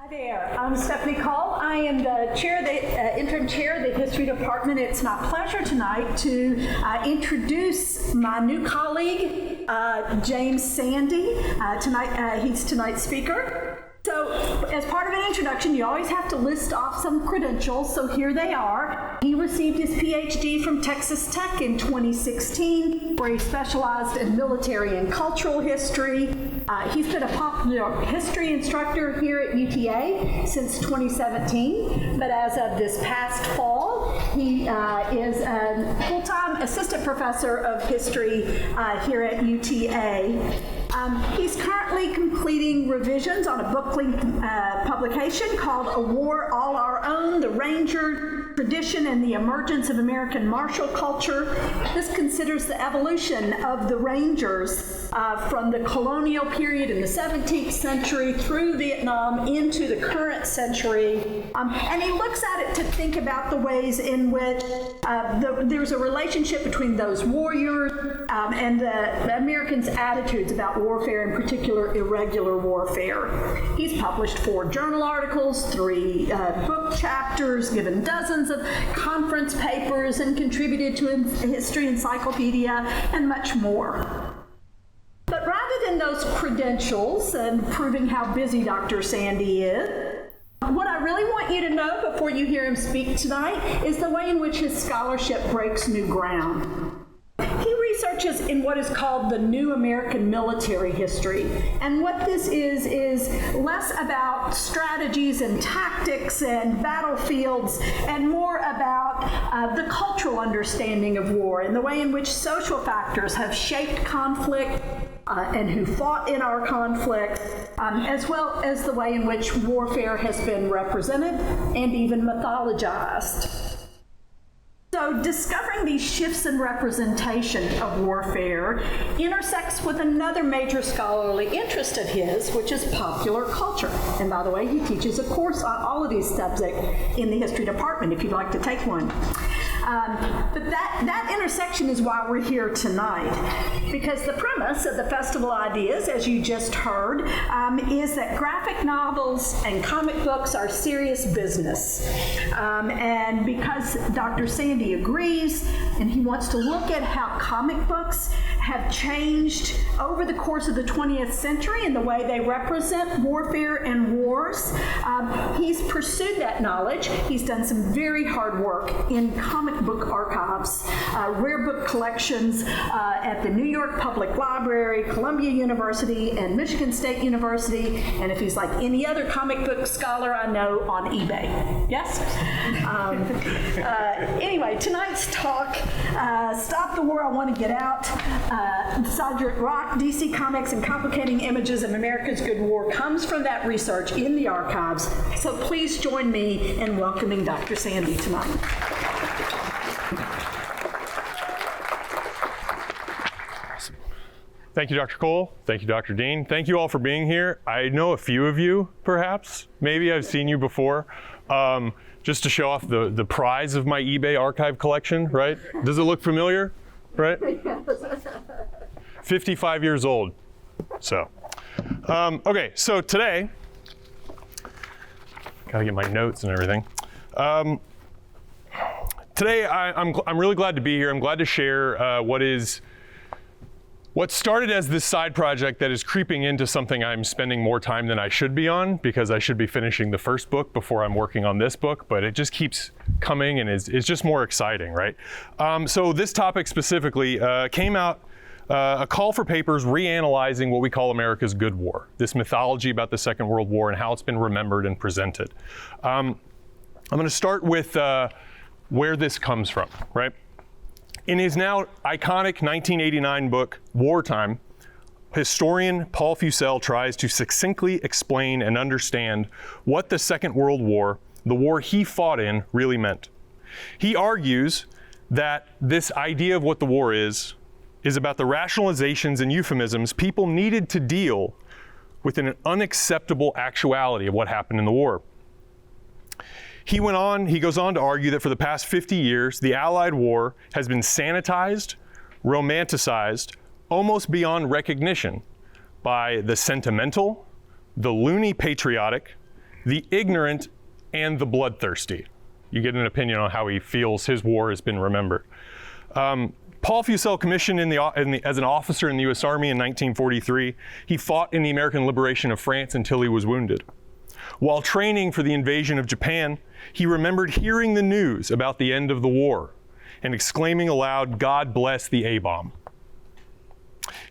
Hi there, I'm Stephanie Call. I am the chair, interim chair of the History Department. It's my pleasure tonight to introduce my new colleague, James Sandy. He's tonight's speaker. So, as part of an introduction, you always have to list off some credentials, so here they are. He received his PhD from Texas Tech in 2016, where he specialized in military and cultural history. He's been a popular history instructor here at UTA since 2017, but as of this past fall, he is a full-time assistant professor of history here at UTA. He's currently completing revisions on a book-length publication called A War All Our Own, The Ranger Tradition and the Emergence of American Martial Culture. This considers the evolution of the Rangers from the colonial period in the 17th century through Vietnam into the current century. And he looks at it to think about the ways in which there's a relationship between those warriors and the Americans' attitudes about warfare, in particular irregular warfare. He's published 4 journal articles, 3 book chapters, given dozens of conference papers, and contributed to a history encyclopedia, and much more. But rather than those credentials and proving how busy Dr. Sandy is, what I really want you to know before you hear him speak tonight is the way in which his scholarship breaks new ground. He researches in what is called the New American Military History. And what this is less about strategies and tactics and battlefields and more about the cultural understanding of war and the way in which social factors have shaped conflict and who fought in our conflict, as well as the way in which warfare has been represented and even mythologized. So discovering these shifts in representation of warfare intersects with another major scholarly interest of his, which is popular culture. And by the way, he teaches a course on all of these subjects in the history department if you'd like to take one. But that intersection is why we're here tonight, because the premise of the Festival Ideas, as you just heard, is that graphic novels and comic books are serious business. And because Dr. Sandy agrees, and he wants to look at how comic books have changed over the course of the 20th century and the way they represent warfare and wars, he's pursued that knowledge. He's done some very hard work in comic book archives, rare book collections at the New York Public Library, Columbia University, and Michigan State University, and if he's like any other comic book scholar I know, on eBay. Yes? Anyway, tonight's talk, Stop the War, I Want to Get Out, Cedric Rock, DC Comics and Complicating Images of America's Good War, comes from that research in the archives. So please join me in welcoming Dr. Sandy tonight. Thank you, Dr. Cole. Thank you, Dr. Dean. Thank you all for being here. I know a few of you, perhaps. Maybe I've seen you before. Just to show off the prize of my eBay archive collection, right? Does it look familiar, right? 55 years old. So, okay, so today, gotta get my notes and everything. Today, I'm really glad to be here. I'm glad to share what started as this side project that is creeping into something I'm spending more time than I should be on, because I should be finishing the first book before I'm working on this book, but it just keeps coming and is just more exciting, right? So this topic specifically came out a call for papers reanalyzing what we call America's Good War, this mythology about the Second World War and how it's been remembered and presented. I'm going to start with where this comes from, right? In his now iconic 1989 book, Wartime, historian Paul Fussell tries to succinctly explain and understand what the Second World War, the war he fought in, really meant. He argues that this idea of what the war is about the rationalizations and euphemisms people needed to deal with an unacceptable actuality of what happened in the war. He goes on to argue that for the past 50 years, the Allied war has been sanitized, romanticized, almost beyond recognition by the sentimental, the loony patriotic, the ignorant and the bloodthirsty. You get an opinion on how he feels his war has been remembered. Paul Fussell commissioned as an officer in the U.S. Army in 1943. He fought in the American liberation of France until he was wounded. While training for the invasion of Japan, he remembered hearing the news about the end of the war and exclaiming aloud, "God bless the A-bomb."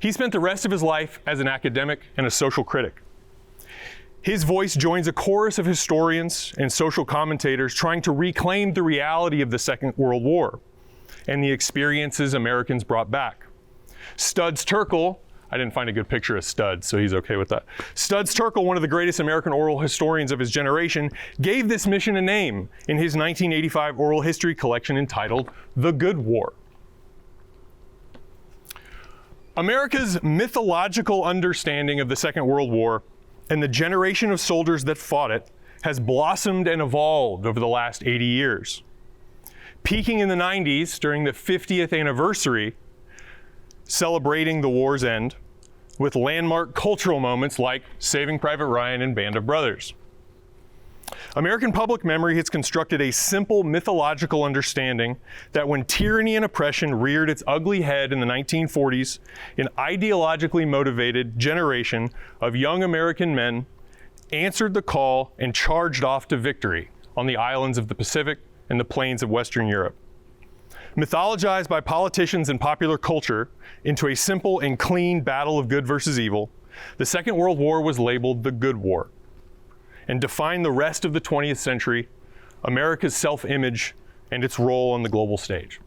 He spent the rest of his life as an academic and a social critic. His voice joins a chorus of historians and social commentators trying to reclaim the reality of the Second World War and the experiences Americans brought back. Studs Terkel, I didn't find a good picture of Studs, so he's okay with that. Studs Terkel, one of the greatest American oral historians of his generation, gave this mission a name in his 1985 oral history collection entitled The Good War. America's mythological understanding of the Second World War and the generation of soldiers that fought it has blossomed and evolved over the last 80 years. Peaking in the 90s during the 50th anniversary, celebrating the war's end with landmark cultural moments like Saving Private Ryan and Band of Brothers. American public memory has constructed a simple mythological understanding that when tyranny and oppression reared its ugly head in the 1940s, an ideologically motivated generation of young American men answered the call and charged off to victory on the islands of the Pacific and the plains of Western Europe. Mythologized by politicians and popular culture into a simple and clean battle of good versus evil, the Second World War was labeled the Good War and defined the rest of the 20th century, America's self-image, and its role on the global stage.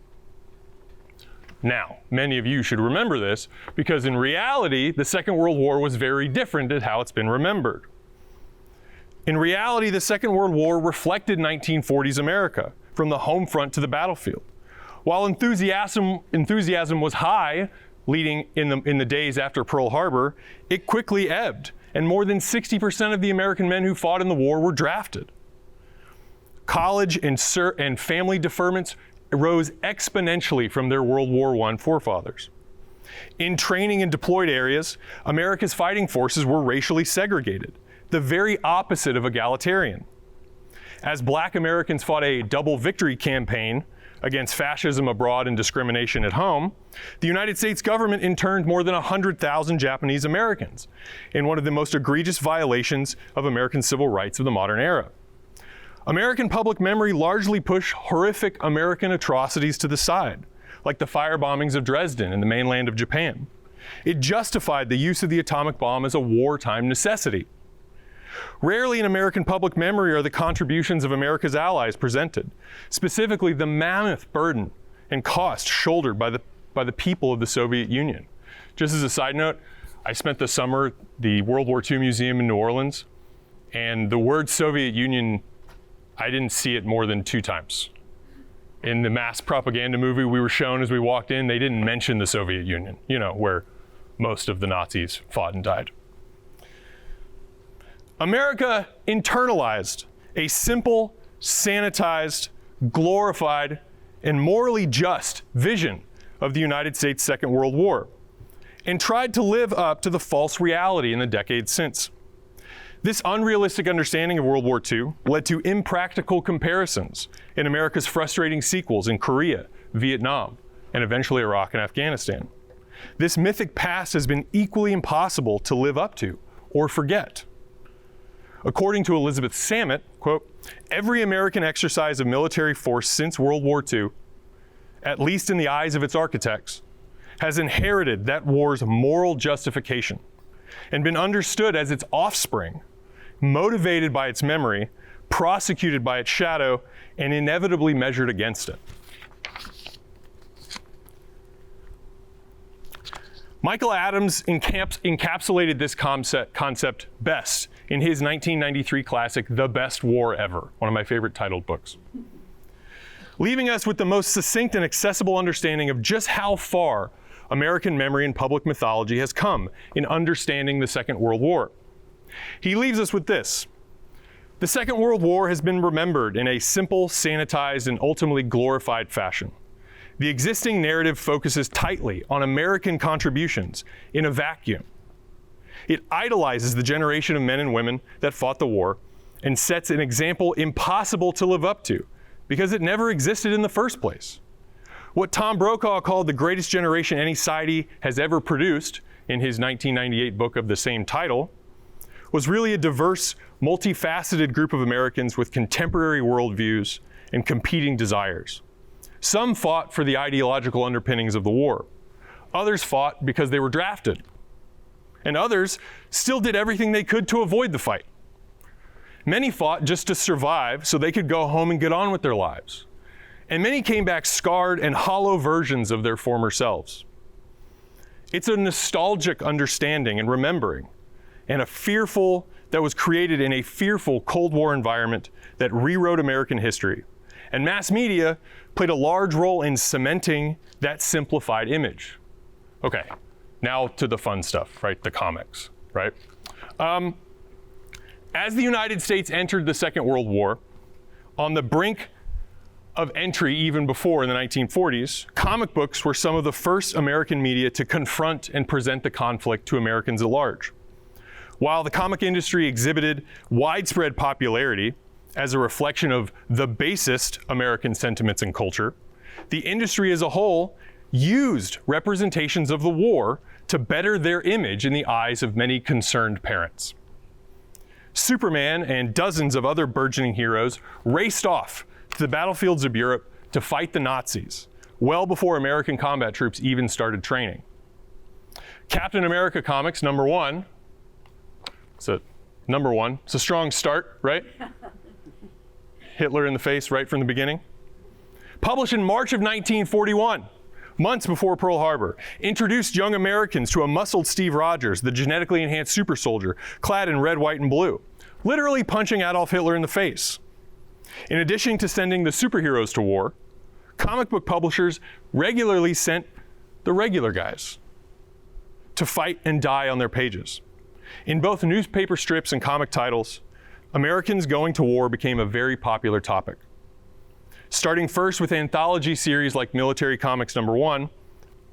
Now, many of you should remember this because in reality, the Second World War was very different at how it's been remembered. In reality, the Second World War reflected 1940s America, from the home front to the battlefield. While enthusiasm was high leading in the days after Pearl Harbor, it quickly ebbed, and more than 60% of the American men who fought in the war were drafted. College and family deferments rose exponentially from their World War I forefathers. In training in deployed areas, America's fighting forces were racially segregated, the very opposite of egalitarian. As Black Americans fought a double victory campaign against fascism abroad and discrimination at home, the United States government interned more than 100,000 Japanese Americans in one of the most egregious violations of American civil rights of the modern era. American public memory largely pushed horrific American atrocities to the side, like the fire bombings of Dresden and the mainland of Japan. It justified the use of the atomic bomb as a wartime necessity. Rarely in American public memory are the contributions of America's allies presented, specifically the mammoth burden and cost shouldered by the people of the Soviet Union. Just as a side note, I spent the summer at the World War II Museum in New Orleans, and the word Soviet Union, I didn't see it more than 2 times. In the mass propaganda movie we were shown as we walked in, they didn't mention the Soviet Union, where most of the Nazis fought and died. America internalized a simple, sanitized, glorified, and morally just vision of the United States' Second World War and tried to live up to the false reality in the decades since. This unrealistic understanding of World War II led to impractical comparisons in America's frustrating sequels in Korea, Vietnam, and eventually Iraq and Afghanistan. This mythic past has been equally impossible to live up to or forget. According to Elizabeth Samet, quote, "Every American exercise of military force since World War II, at least in the eyes of its architects, has inherited that war's moral justification and been understood as its offspring, motivated by its memory, prosecuted by its shadow, and inevitably measured against it." Michael Adams encapsulated this concept best in his 1993 classic, The Best War Ever, one of my favorite titled books, leaving us with the most succinct and accessible understanding of just how far American memory and public mythology has come in understanding the Second World War. He leaves us with this: the Second World War has been remembered in a simple, sanitized, and ultimately glorified fashion. The existing narrative focuses tightly on American contributions in a vacuum. It idolizes the generation of men and women that fought the war and sets an example impossible to live up to because it never existed in the first place. What Tom Brokaw called the greatest generation any society has ever produced in his 1998 book of the same title was really a diverse, multifaceted group of Americans with contemporary worldviews and competing desires. Some fought for the ideological underpinnings of the war. Others fought because they were drafted. And others still did everything they could to avoid the fight. Many fought just to survive so they could go home and get on with their lives. And many came back scarred and hollow versions of their former selves. It's a nostalgic understanding and remembering, and that was created in a fearful Cold War environment that rewrote American history. And mass media played a large role in cementing that simplified image. Okay, now to the fun stuff, right? The comics, right? As the United States entered the Second World War, on the brink of entry even before in the 1940s, comic books were some of the first American media to confront and present the conflict to Americans at large. While the comic industry exhibited widespread popularity as a reflection of the basest American sentiments and culture, the industry as a whole used representations of the war to better their image in the eyes of many concerned parents. Superman and dozens of other burgeoning heroes raced off to the battlefields of Europe to fight the Nazis, well before American combat troops even started training. Captain America comics, number one, it's a strong start, right? Hitler in the face right from the beginning. Published in March of 1941, months before Pearl Harbor, introduced young Americans to a muscled Steve Rogers, the genetically enhanced super soldier, clad in red, white, and blue, literally punching Adolf Hitler in the face. In addition to sending the superheroes to war, comic book publishers regularly sent the regular guys to fight and die on their pages. In both newspaper strips and comic titles, Americans going to war became a very popular topic. Starting first with anthology series like Military Comics No. 1,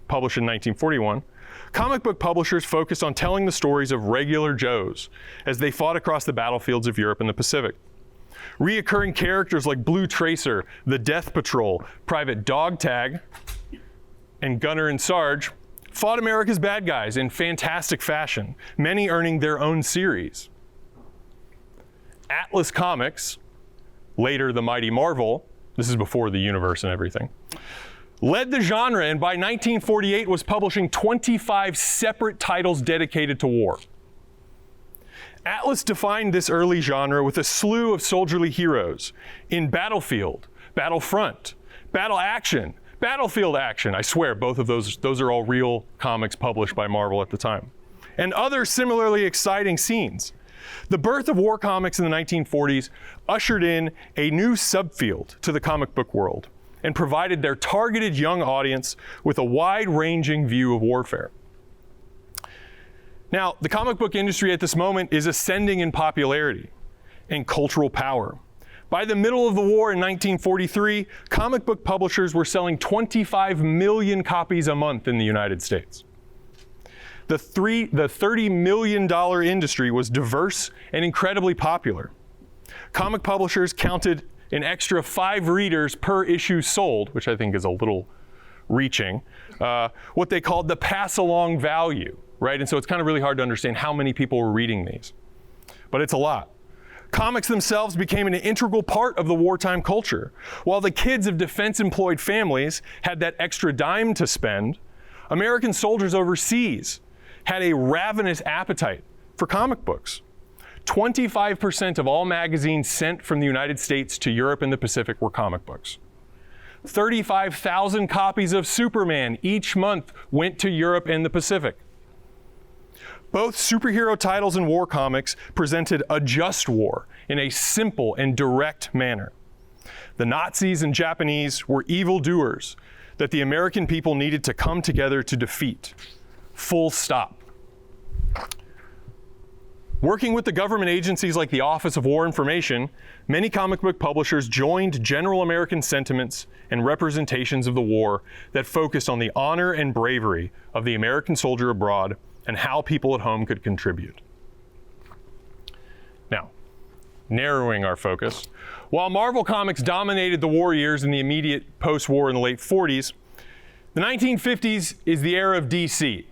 published in 1941, comic book publishers focused on telling the stories of regular Joes as they fought across the battlefields of Europe and the Pacific. Reoccurring characters like Blue Tracer, the Death Patrol, Private Dogtag, and Gunner and Sarge fought America's bad guys in fantastic fashion, many earning their own series. Atlas Comics, later the Mighty Marvel, this is before the universe and everything, led the genre and by 1948 was publishing 25 separate titles dedicated to war. Atlas defined this early genre with a slew of soldierly heroes in Battlefield, Battlefront, Battle Action, Battlefield Action. I swear, both of those are all real comics published by Marvel at the time. And other similarly exciting scenes. The birth of war comics in the 1940s ushered in a new subfield to the comic book world and provided their targeted young audience with a wide-ranging view of warfare. Now, the comic book industry at this moment is ascending in popularity and cultural power. By the middle of the war in 1943, comic book publishers were selling 25 million copies a month in the United States. The $30 million industry was diverse and incredibly popular. Comic publishers counted an extra 5 readers per issue sold, which I think is a little reaching, what they called the pass-along value, right? And so it's kind of really hard to understand how many people were reading these, but it's a lot. Comics themselves became an integral part of the wartime culture. While the kids of defense-employed families had that extra dime to spend, American soldiers overseas had a ravenous appetite for comic books. 25% of all magazines sent from the United States to Europe and the Pacific were comic books. 35,000 copies of Superman each month went to Europe and the Pacific. Both superhero titles and war comics presented a just war in a simple and direct manner. The Nazis and Japanese were evildoers that the American people needed to come together to defeat. Full stop. Working with the government agencies like the Office of War Information, many comic book publishers joined general American sentiments and representations of the war that focused on the honor and bravery of the American soldier abroad and how people at home could contribute. Now, narrowing our focus. While Marvel Comics dominated the war years in the immediate post-war in the late 40s, the 1950s is the era of DC,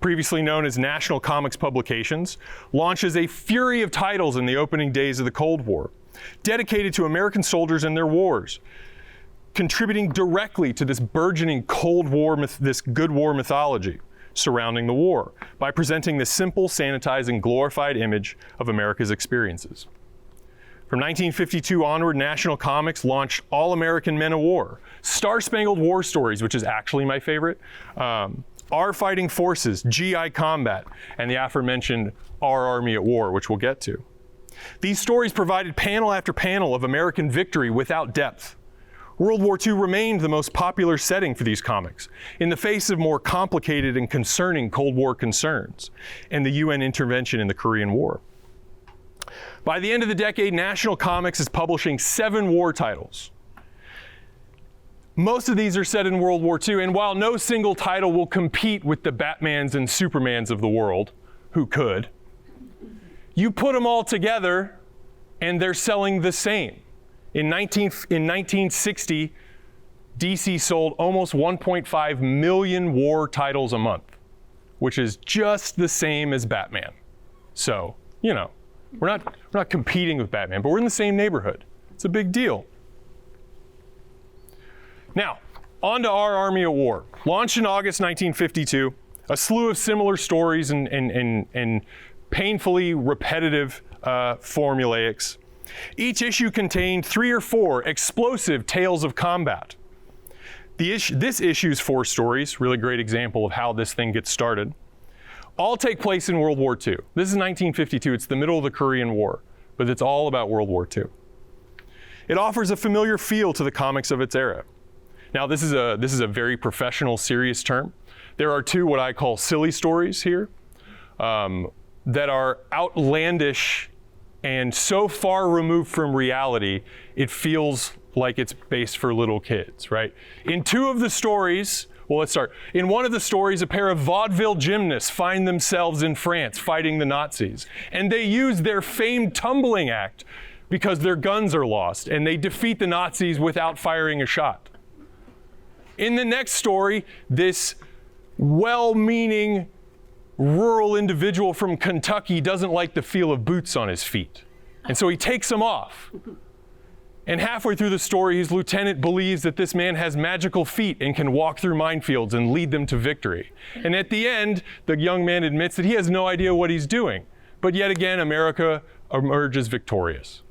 previously known as National Comics Publications, launches a fury of titles in the opening days of the Cold War, dedicated to American soldiers and their wars, contributing directly to this burgeoning Cold War, this good war mythology surrounding the war, by presenting the simple, sanitized, and glorified image of America's experiences. From 1952 onward, National Comics launched All American Men of War, Star-Spangled War Stories, which is actually my favorite, Our Fighting Forces, GI Combat, and the aforementioned Our Army at War, which we'll get to. These stories provided panel after panel of American victory without depth. World War II remained the most popular setting for these comics, in the face of more complicated and concerning Cold War concerns, and the UN intervention in the Korean War. By the end of the decade, National Comics is publishing 7 war titles. Most of these are set in World War II, and while no single title will compete with the Batmans and Supermans of the world, who could, you put them all together and they're selling the same. In 1960, DC sold almost 1.5 million war titles a month, which is just the same as Batman. So, you know, we're not competing with Batman, but we're in the same neighborhood. It's a big deal. Now, on to Our Army at War. Launched in August 1952, a slew of similar stories and painfully repetitive formulaics. Each issue contained 3 or 4 explosive tales of combat. This issue's 4 stories, really great example of how this thing gets started, all take place in World War II. This is 1952, it's the middle of the Korean War, but it's all about World War II. It offers a familiar feel to the comics of its era. Now, this is a very professional, serious term. There are 2 what I call silly stories here that are outlandish and so far removed from reality, it feels like it's based for little kids, right? In 2 of the stories, well, let's start. In one of the stories, a pair of vaudeville gymnasts find themselves in France fighting the Nazis, and they use their famed tumbling act because their guns are lost, and they defeat the Nazis without firing a shot. In the next story, this well-meaning rural individual from Kentucky doesn't like the feel of boots on his feet, and so he takes them off. And halfway through the story, his lieutenant believes that this man has magical feet and can walk through minefields and lead them to victory. And at the end, the young man admits that he has no idea what he's doing. But yet again, America emerges victorious.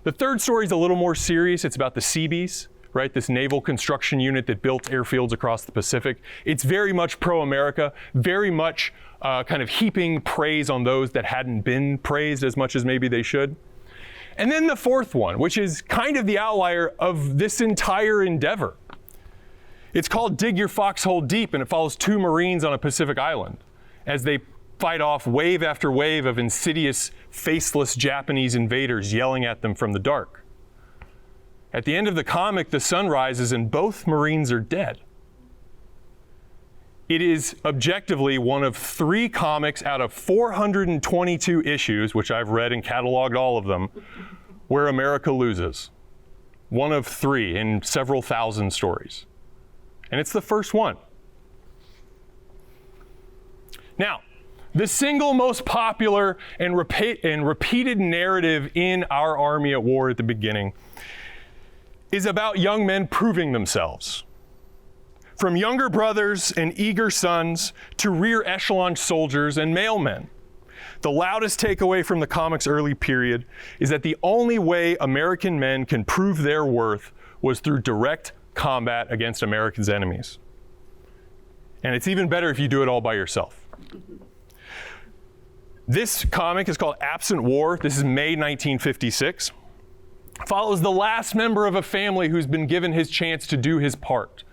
The third story is a little more serious. It's about the Seabees, right? This naval construction unit that built airfields across the Pacific. It's very much pro-America, very much kind of heaping praise on those that hadn't been praised as much as maybe they should. And then the fourth one, which is kind of the outlier of this entire endeavor. It's called Dig Your Foxhole Deep, and it follows 2 Marines on a Pacific island as they fight off wave after wave of insidious, faceless Japanese invaders yelling at them from the dark. At the end of the comic, the sun rises and both Marines are dead. It is objectively one of 3 comics out of 422 issues, which I've read and cataloged all of them, where America loses. One of 3 in several thousand stories. And it's the first one. Now, the single most popular and repeated narrative in Our Army at War at the beginning is about young men proving themselves. From younger brothers and eager sons to rear echelon soldiers and mailmen. The loudest takeaway from the comic's early period is that the only way American men can prove their worth was through direct combat against America's enemies. And it's even better if you do it all by yourself. This comic is called Absent War. This is May 1956. Follows the last member of a family who's been given his chance to do his part.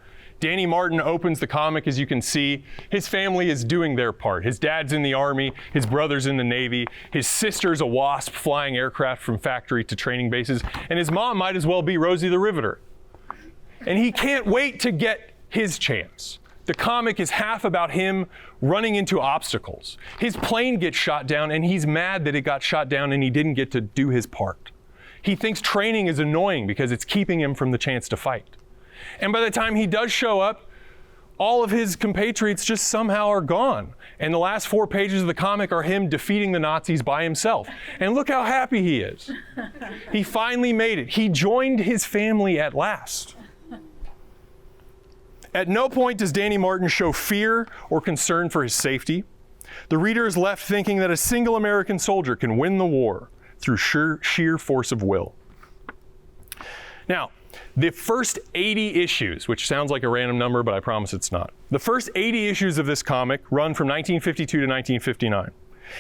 Danny Martin opens the comic, as you can see. His family is doing their part. His dad's in the Army, his brother's in the Navy, his sister's a WASP flying aircraft from factory to training bases, and his mom might as well be Rosie the Riveter. And he can't wait to get his chance The comic is half about him running into obstacles. His plane gets shot down and he's mad that it got shot down and he didn't get to do his part. He thinks training is annoying because it's keeping him from the chance to fight. And by the time he does show up, all of his compatriots just somehow are gone. And the last 4 pages of the comic are him defeating the Nazis by himself. And look how happy he is. He finally made it. He joined his family at last. At no point does Danny Martin show fear or concern for his safety. The reader is left thinking that a single American soldier can win the war through sheer force of will. Now, the first 80 issues, which sounds like a random number, but I promise it's not. The first 80 issues of this comic run from 1952 to 1959.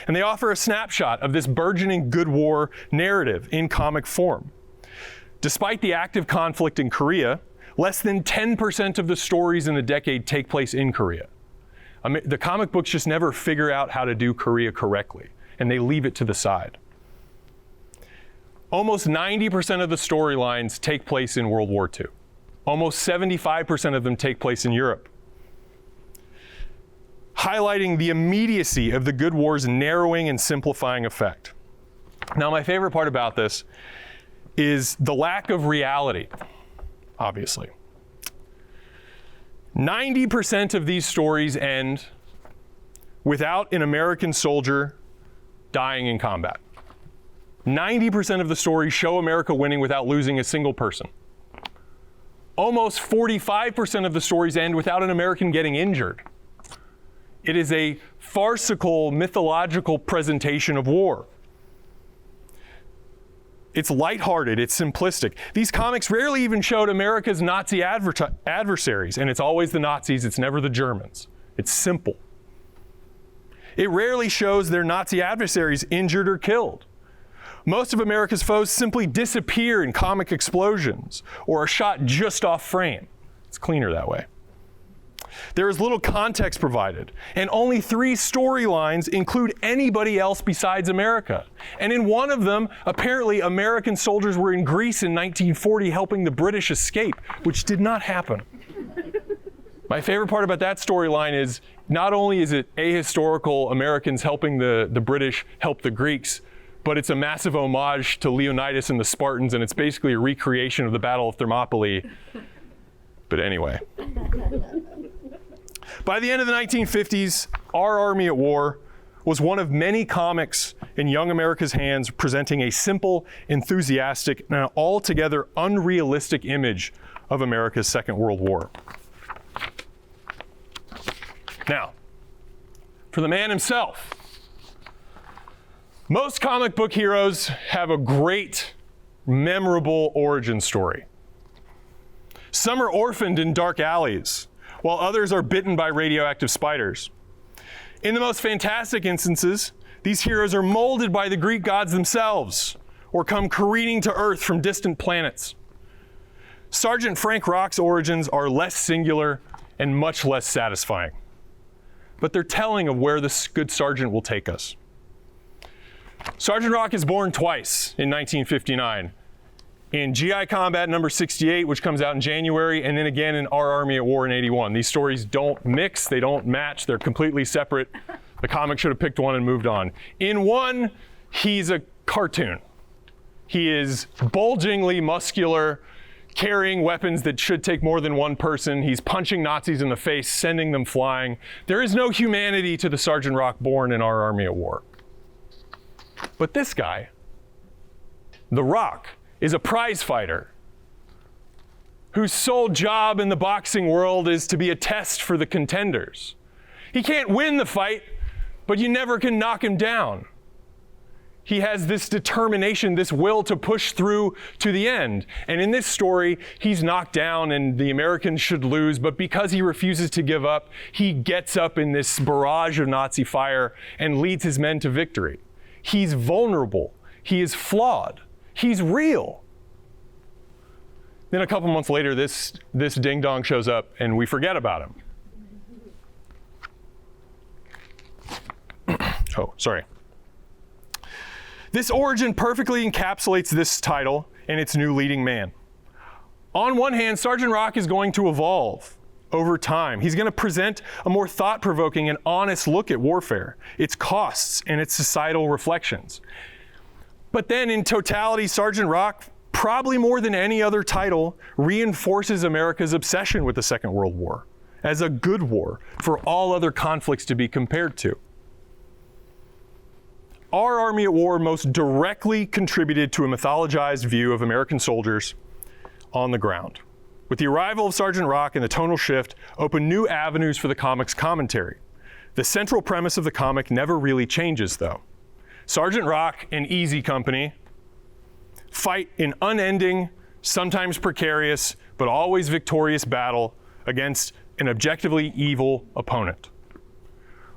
And they offer a snapshot of this burgeoning good war narrative in comic form. Despite the active conflict in Korea, less than 10% of the stories in the decade take place in Korea. The comic books just never figure out how to do Korea correctly, and they leave it to the side. Almost 90% of the storylines take place in World War II. Almost 75% of them take place in Europe, highlighting the immediacy of the good war's narrowing and simplifying effect. Now, my favorite part about this is the lack of reality, obviously. 90% of these stories end without an American soldier dying in combat. 90% of the stories show America winning without losing a single person. Almost 45% of the stories end without an American getting injured. It is a farcical, mythological presentation of war. It's lighthearted, it's simplistic. These comics rarely even showed America's Nazi adversaries, and it's always the Nazis, it's never the Germans. It's simple. It rarely shows their Nazi adversaries injured or killed. Most of America's foes simply disappear in comic explosions or are shot just off frame. It's cleaner that way. There is little context provided, and only 3 storylines include anybody else besides America. And in one of them, apparently American soldiers were in Greece in 1940 helping the British escape, which did not happen. My favorite part about that storyline is not only is it ahistorical Americans helping the British help the Greeks, but it's a massive homage to Leonidas and the Spartans, and it's basically a recreation of the Battle of Thermopylae. But anyway. By the end of the 1950s, Our Army at War was one of many comics in young America's hands presenting a simple, enthusiastic, and altogether unrealistic image of America's Second World War. Now, for the man himself, most comic book heroes have a great, memorable origin story. Some are orphaned in dark alleys, while others are bitten by radioactive spiders. In the most fantastic instances, these heroes are molded by the Greek gods themselves, or come careening to Earth from distant planets. Sergeant Frank Rock's origins are less singular and much less satisfying, but they're telling of where this good sergeant will take us. Sergeant Rock is born twice in 1959, in GI Combat number 68, which comes out in January, and then again in Our Army at War in 81. These stories don't mix, they don't match, they're completely separate. The comic should have picked one and moved on. In one, he's a cartoon. He is bulgingly muscular, carrying weapons that should take more than one person. He's punching Nazis in the face, sending them flying. There is no humanity to the Sergeant Rock born in Our Army at War. But this guy, The Rock, is a prize fighter whose sole job in the boxing world is to be a test for the contenders. He can't win the fight, but you never can knock him down. He has this determination, this will to push through to the end. And in this story, he's knocked down and the Americans should lose, but because he refuses to give up, he gets up in this barrage of Nazi fire and leads his men to victory. He's vulnerable. He is flawed. He's real. Then a couple months later, this ding-dong shows up and we forget about him. Oh, sorry. This origin perfectly encapsulates this title and its new leading man. On one hand, Sergeant Rock is going to evolve over time. He's going to present a more thought-provoking and honest look at warfare, its costs, and its societal reflections. But then in totality, Sergeant Rock, probably more than any other title, reinforces America's obsession with the Second World War as a good war for all other conflicts to be compared to. Our Army at War most directly contributed to a mythologized view of American soldiers on the ground. With the arrival of Sergeant Rock and the tonal shift opened new avenues for the comic's commentary. The central premise of the comic never really changes, though. Sergeant Rock and Easy Company fight an unending, sometimes precarious, but always victorious battle against an objectively evil opponent.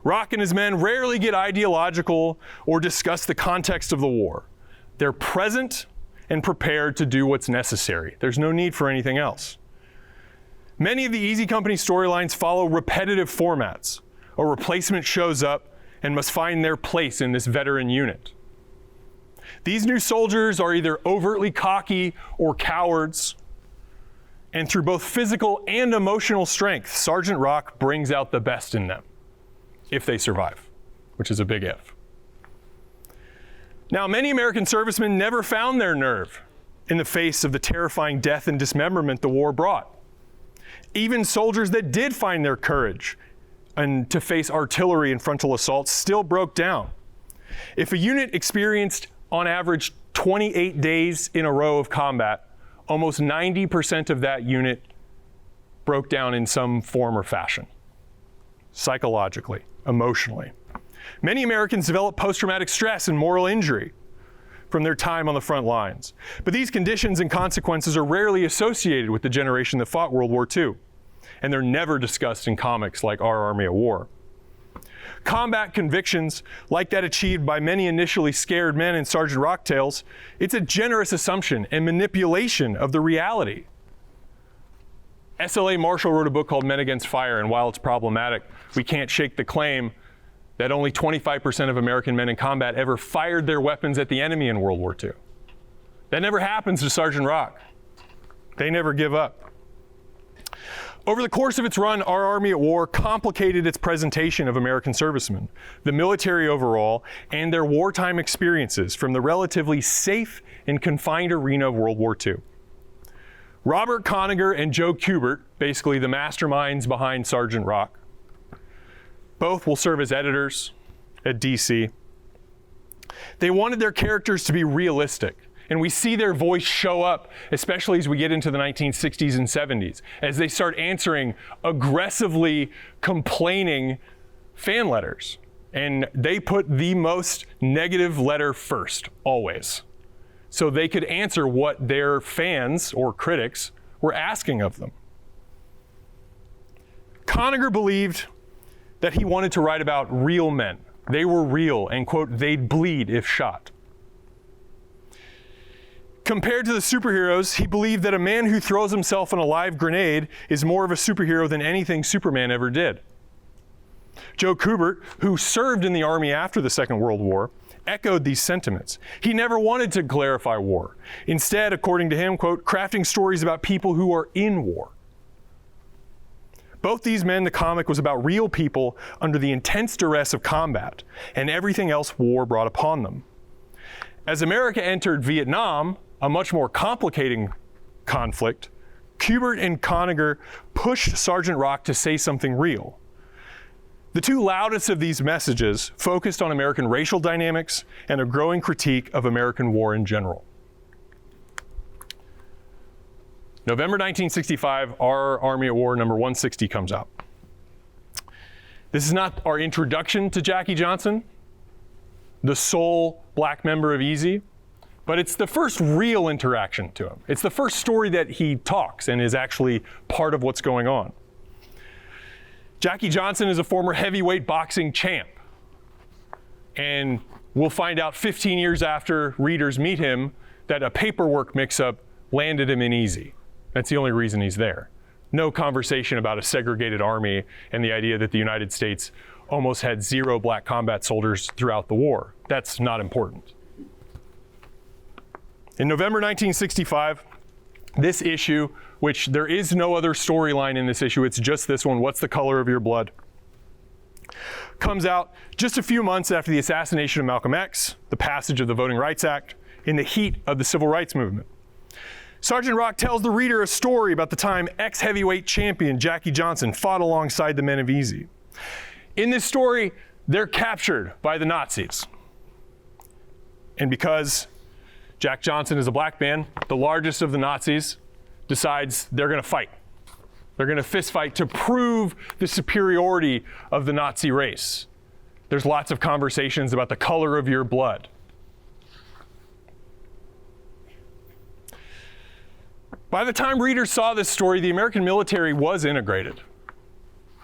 Rock and his men rarely get ideological or discuss the context of the war. They're present and prepared to do what's necessary. There's no need for anything else. Many of the Easy Company storylines follow repetitive formats. A replacement shows up and must find their place in this veteran unit. These new soldiers are either overtly cocky or cowards, and through both physical and emotional strength, Sergeant Rock brings out the best in them, if they survive, which is a big if. Now, many American servicemen never found their nerve in the face of the terrifying death and dismemberment the war brought. Even soldiers that did find their courage and to face artillery and frontal assaults still broke down. If a unit experienced, on average, 28 days in a row of combat, almost 90% of that unit broke down in some form or fashion, psychologically, emotionally. Many Americans develop post-traumatic stress and moral injury from their time on the front lines. But these conditions and consequences are rarely associated with the generation that fought World War II, and they're never discussed in comics like Our Army at War. Combat convictions, like that achieved by many initially scared men in Sergeant Rock tales, it's a generous assumption and manipulation of the reality. S.L.A. Marshall wrote a book called Men Against Fire, and while it's problematic, we can't shake the claim that only 25% of American men in combat ever fired their weapons at the enemy in World War II. That never happens to Sergeant Rock. They never give up. Over the course of its run, Our Army at War complicated its presentation of American servicemen, the military overall, and their wartime experiences from the relatively safe and confined arena of World War II. Robert Kanigher and Joe Kubert, basically the masterminds behind Sergeant Rock, both will serve as editors at DC. They wanted their characters to be realistic, and we see their voice show up, especially as we get into the 1960s and 70s, as they start answering aggressively complaining fan letters. And they put the most negative letter first, always, so they could answer what their fans or critics were asking of them. Kanigher believed that he wanted to write about real men. They were real, and, quote, they'd bleed if shot. Compared to the superheroes, he believed that a man who throws himself on a live grenade is more of a superhero than anything Superman ever did. Joe Kubert, who served in the Army after the Second World War, echoed these sentiments. He never wanted to glorify war. Instead, according to him, quote, crafting stories about people who are in war. Both these men, the comic was about real people under the intense duress of combat and everything else war brought upon them. As America entered Vietnam, a much more complicating conflict, Kubert and Kanigher pushed Sergeant Rock to say something real. The two loudest of these messages focused on American racial dynamics and a growing critique of American war in general. November 1965, Our Army at War number 160 comes out. This is not our introduction to Jackie Johnson, the sole black member of Easy, but it's the first real interaction to him. It's the first story that he talks and is actually part of what's going on. Jackie Johnson is a former heavyweight boxing champ. And we'll find out 15 years after readers meet him that a paperwork mix-up landed him in Easy. That's the only reason he's there. No conversation about a segregated army and the idea that the United States almost had 0 black combat soldiers throughout the war. That's not important. In November 1965, This issue, which there is no other storyline in this issue, it's just this one, What's the Color of Your Blood? Comes out just a few months after the assassination of Malcolm X, the passage of the Voting Rights Act, in the heat of the Civil Rights Movement. Sergeant Rock tells the reader a story about the time ex-heavyweight champion Jackie Johnson fought alongside the men of Easy. In this story, they're captured by the Nazis. And because Jack Johnson is a black man, the largest of the Nazis decides they're going to fight. They're going to fist fight to prove the superiority of the Nazi race. There's lots of conversations about the color of your blood. By the time readers saw this story, the American military was integrated,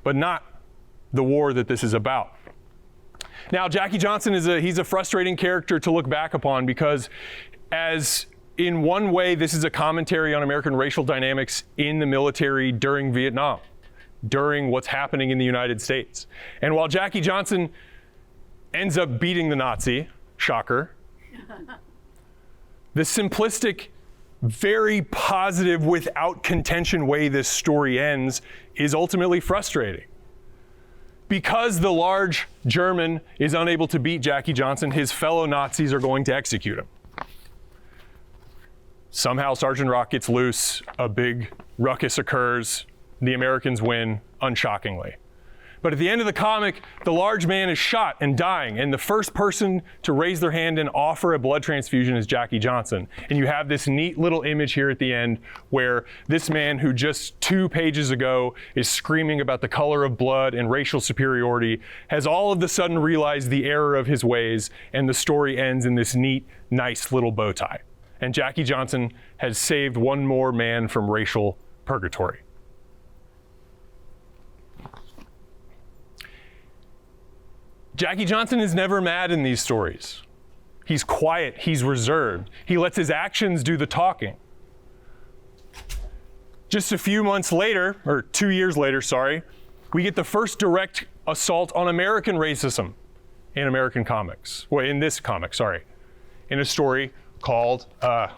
but not the war that this is about. Now, Jackie Johnson he's a frustrating character to look back upon because as in one way, this is a commentary on American racial dynamics in the military during Vietnam, during what's happening in the United States. And while Jackie Johnson ends up beating the Nazi, shocker, the simplistic, very positive, without contention way this story ends is ultimately frustrating. Because the large German is unable to beat Jackie Johnson, his fellow Nazis are going to execute him. Somehow Sergeant Rock gets loose, a big ruckus occurs, the Americans win, unshockingly. But at the end of the comic, the large man is shot and dying, and the first person to raise their hand and offer a blood transfusion is Jackie Johnson. And you have this neat little image here at the end where this man who just 2 pages ago is screaming about the color of blood and racial superiority has all of a sudden realized the error of his ways, and the story ends in this neat, nice little bow tie. And Jackie Johnson has saved one more man from racial purgatory. Jackie Johnson is never mad in these stories. He's quiet, he's reserved. He lets his actions do the talking. Just a few months later, or 2 years later, we get the first direct assault on American racism in American comics. Well, in this comic, in a story called, A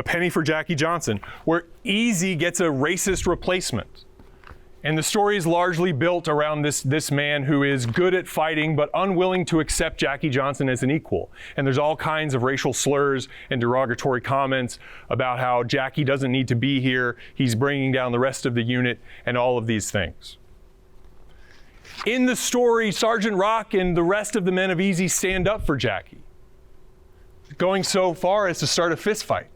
Penny for Jackie Johnson, where Easy gets a racist replacement. And the story is largely built around this man who is good at fighting but unwilling to accept Jackie Johnson as an equal. And there's all kinds of racial slurs and derogatory comments about how Jackie doesn't need to be here, he's bringing down the rest of the unit, and all of these things. In the story, Sergeant Rock and the rest of the men of Easy stand up for Jackie, going so far as to start a fist fight.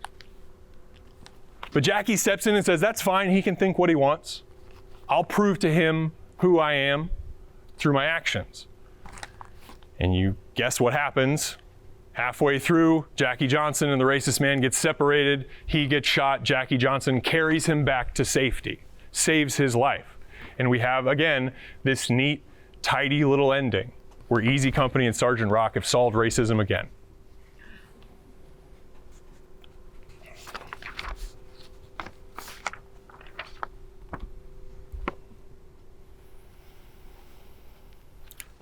But Jackie steps in and says, that's fine, he can think what he wants. I'll prove to him who I am through my actions. And you guess what happens? Halfway through, Jackie Johnson and the racist man get separated. He gets shot. Jackie Johnson carries him back to safety, saves his life. And we have, again, this neat, tidy little ending where Easy Company and Sergeant Rock have solved racism again.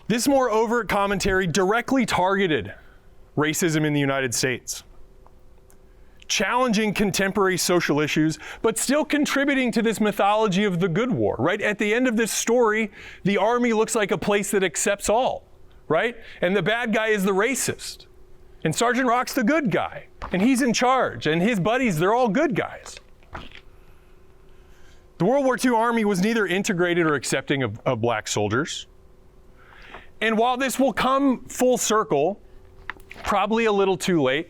This more overt commentary directly targeted racism in the United States, challenging contemporary social issues, but still contributing to this mythology of the good war, right? At the end of this story, the army looks like a place that accepts all, right? And the bad guy is the racist. And Sergeant Rock's the good guy, and he's in charge, and his buddies, they're all good guys. The World War II Army was neither integrated or accepting of black soldiers. And while this will come full circle, probably a little too late,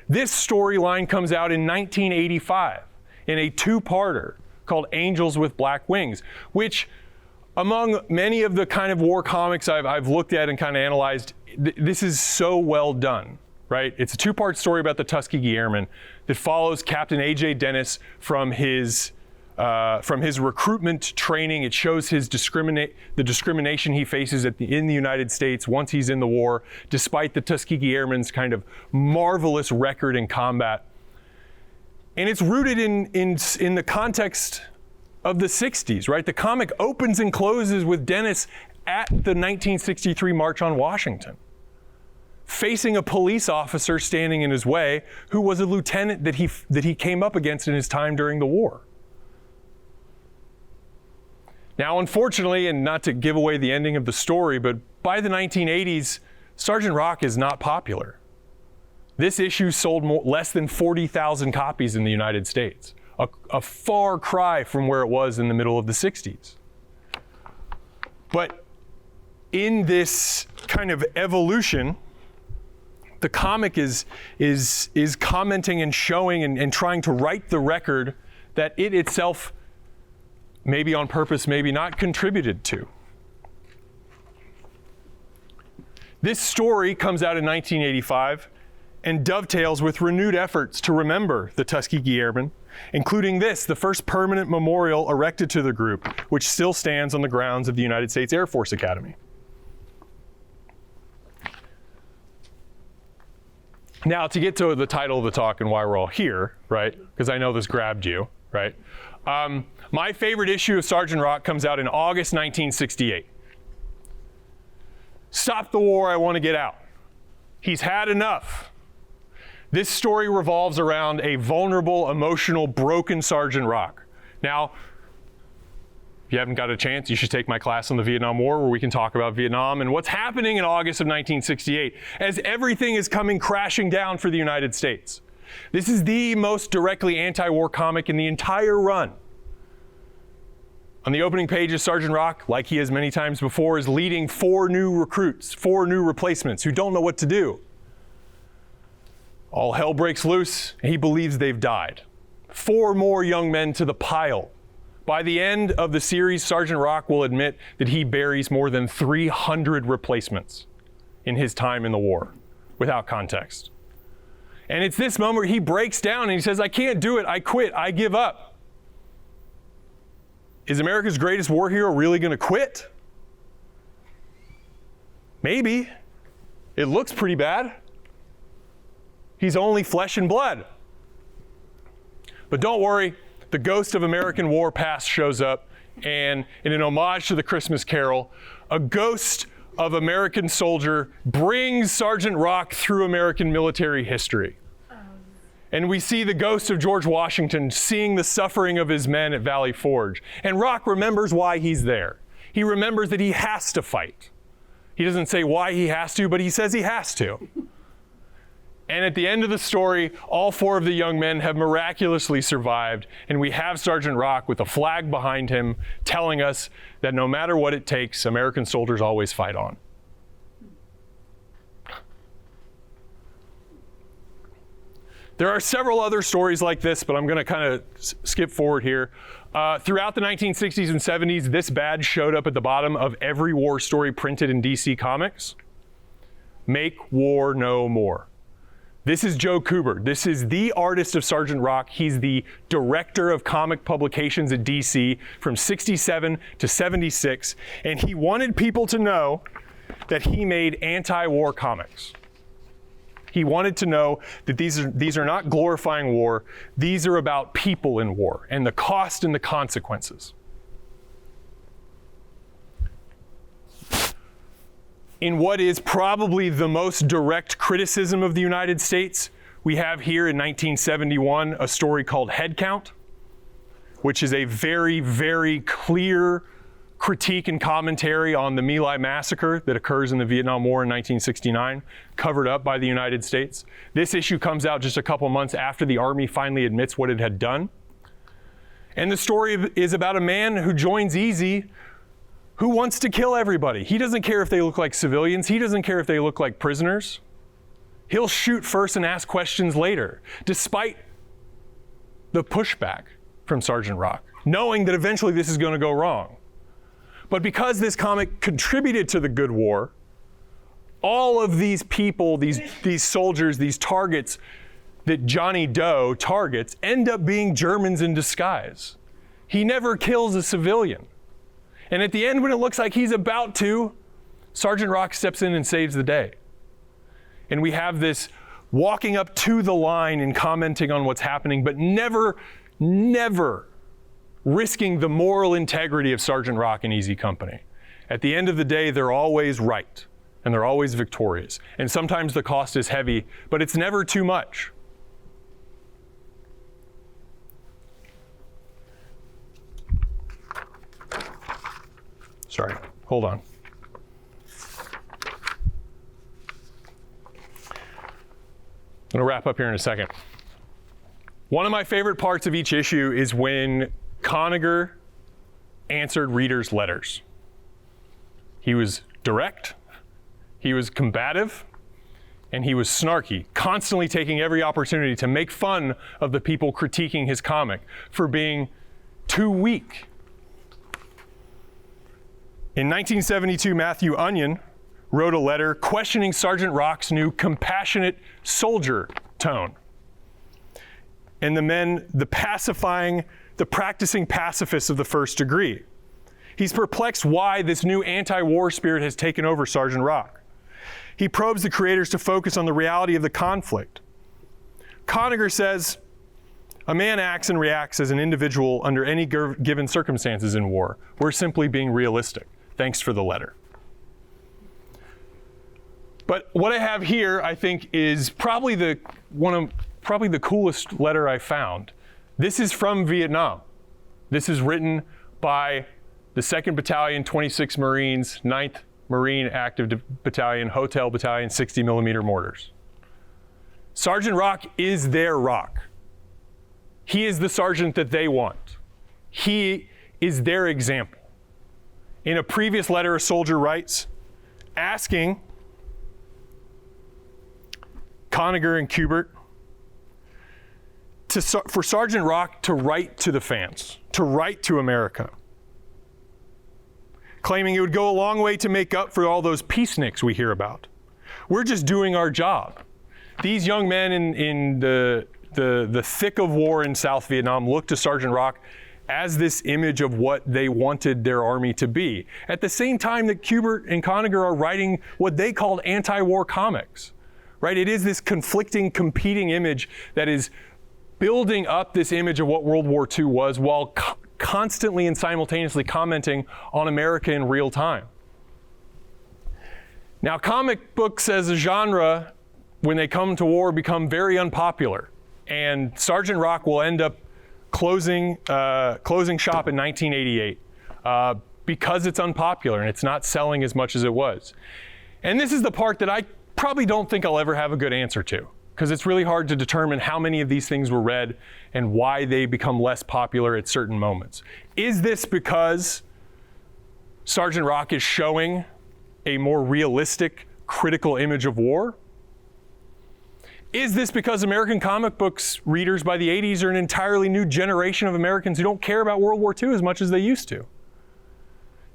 this storyline comes out in 1985 in a 2-parter called Angels with Black Wings, which among many of the kind of war comics I've looked at and kind of analyzed, this is so well done, right? It's a 2-part story about the Tuskegee Airmen that follows Captain A.J. Dennis from his recruitment training. It shows the discrimination he faces in the United States once he's in the war, despite the Tuskegee Airmen's kind of marvelous record in combat. And it's rooted in the context of the 60s, right? The comic opens and closes with Dennis at the 1963 March on Washington, facing a police officer standing in his way who was a lieutenant that he came up against in his time during the war. Now, unfortunately, and not to give away the ending of the story, but by the 1980s, Sergeant Rock is not popular. This issue sold less than 40,000 copies in the United States, a far cry from where it was in the middle of the 60s. But in this kind of evolution, the comic is commenting and showing and trying to right the record that it itself, maybe on purpose, maybe not, contributed to. This story comes out in 1985 and dovetails with renewed efforts to remember the Tuskegee Airmen, including this, the first permanent memorial erected to the group, which still stands on the grounds of the United States Air Force Academy. Now, to get to the title of the talk and why we're all here, right? Because I know this grabbed you, right? My favorite issue of Sergeant Rock comes out in August 1968. Stop the war, I want to get out. He's had enough. This story revolves around a vulnerable, emotional, broken Sergeant Rock. Now, if you haven't got a chance, you should take my class on the Vietnam War where we can talk about Vietnam and what's happening in August of 1968 as everything is coming crashing down for the United States. This is the most directly anti-war comic in the entire run. On the opening pages, Sergeant Rock, like he has many times before, is leading 4 new recruits, 4 new replacements who don't know what to do. All hell breaks loose, and he believes they've died. 4 more young men to the pile. By the end of the series, Sergeant Rock will admit that he buries more than 300 replacements in his time in the war, without context. And it's this moment where he breaks down and he says, I can't do it, I quit, I give up. Is America's greatest war hero really going to quit? Maybe. It looks pretty bad. He's only flesh and blood. But don't worry, the ghost of American war past shows up, and in an homage to the Christmas Carol, a ghost of American soldier brings Sergeant Rock through American military history. And we see the ghost of George Washington seeing the suffering of his men at Valley Forge. And Rock remembers why he's there. He remembers that he has to fight. He doesn't say why he has to, but he says he has to. And at the end of the story, all 4 of the young men have miraculously survived, and we have Sergeant Rock with a flag behind him telling us that no matter what it takes, American soldiers always fight on. There are several other stories like this, but I'm going to kind of skip forward here. Throughout the 1960s and 70s, this badge showed up at the bottom of every war story printed in DC Comics. Make war no more. This is Joe Kubert. This is the artist of Sergeant Rock. He's the director of comic publications at DC from 67 to 76, and he wanted people to know that he made anti-war comics. He wanted to know that these are not glorifying war. These are about people in war and the cost and the consequences. In what is probably the most direct criticism of the United States, we have here in 1971 a story called Head Count, which is a very, very clear critique and commentary on the My Lai massacre that occurs in the Vietnam War in 1969, covered up by the United States. This issue comes out just a couple months after the Army finally admits what it had done. And the story is about a man who joins Easy who wants to kill everybody. He doesn't care if they look like civilians. He doesn't care if they look like prisoners. He'll shoot first and ask questions later, despite the pushback from Sergeant Rock, knowing that eventually this is going to go wrong. But because this comic contributed to the good war, all of these people, these soldiers, these targets that Johnny Doe targets end up being Germans in disguise. He never kills a civilian. And at the end, when it looks like he's about to, Sergeant Rock steps in and saves the day. And we have this walking up to the line and commenting on what's happening, but never risking the moral integrity of Sergeant Rock and Easy Company. At the end of the day, they're always right. and they're always victorious. And sometimes the cost is heavy, but it's never too much. Sorry, hold on. I'm going to wrap up here in a second. One of my favorite parts of each issue is when Conager answered readers' letters. He was direct, he was combative, and he was snarky, constantly taking every opportunity to make fun of the people critiquing his comic for being too weak. In 1972, Matthew Onion wrote a letter questioning Sergeant Rock's new compassionate soldier tone. And the men, the practicing pacifists of the first degree. He's perplexed why this new anti-war spirit has taken over Sergeant Rock. He probes the creators to focus on the reality of the conflict. Conager says, a man acts and reacts as an individual under any given circumstances in war. We're simply being realistic. Thanks for the letter. But what I have here, I think, is probably the coolest letter I found. This is from Vietnam. This is written by the 2nd Battalion, 26 Marines, 9th Marine Active Battalion, Hotel Battalion, 60 millimeter mortars. Sergeant Rock is their rock. He is the sergeant that they want. He is their example. In a previous letter, a soldier writes, asking Conager and Kubert for Sergeant Rock to write to the fans, to write to America, claiming it would go a long way to make up for all those peaceniks we hear about. We're just doing our job. These young men in the thick of war in South Vietnam look to Sergeant Rock as this image of what they wanted their army to be. At the same time that Kubert and Conager are writing what they called anti-war comics, right? It is this conflicting, competing image that is building up this image of what World War II was while constantly and simultaneously commenting on America in real time. Now, comic books as a genre, when they come to war, become very unpopular. And Sergeant Rock will end up closing shop in 1988 because it's unpopular and it's not selling as much as it was. And this is the part that I probably don't think I'll ever have a good answer to, because it's really hard to determine how many of these things were read and why they become less popular at certain moments. Is this because Sergeant Rock is showing a more realistic, critical image of war? Is this because American comic books readers by the 80s are an entirely new generation of Americans who don't care about World War II as much as they used to?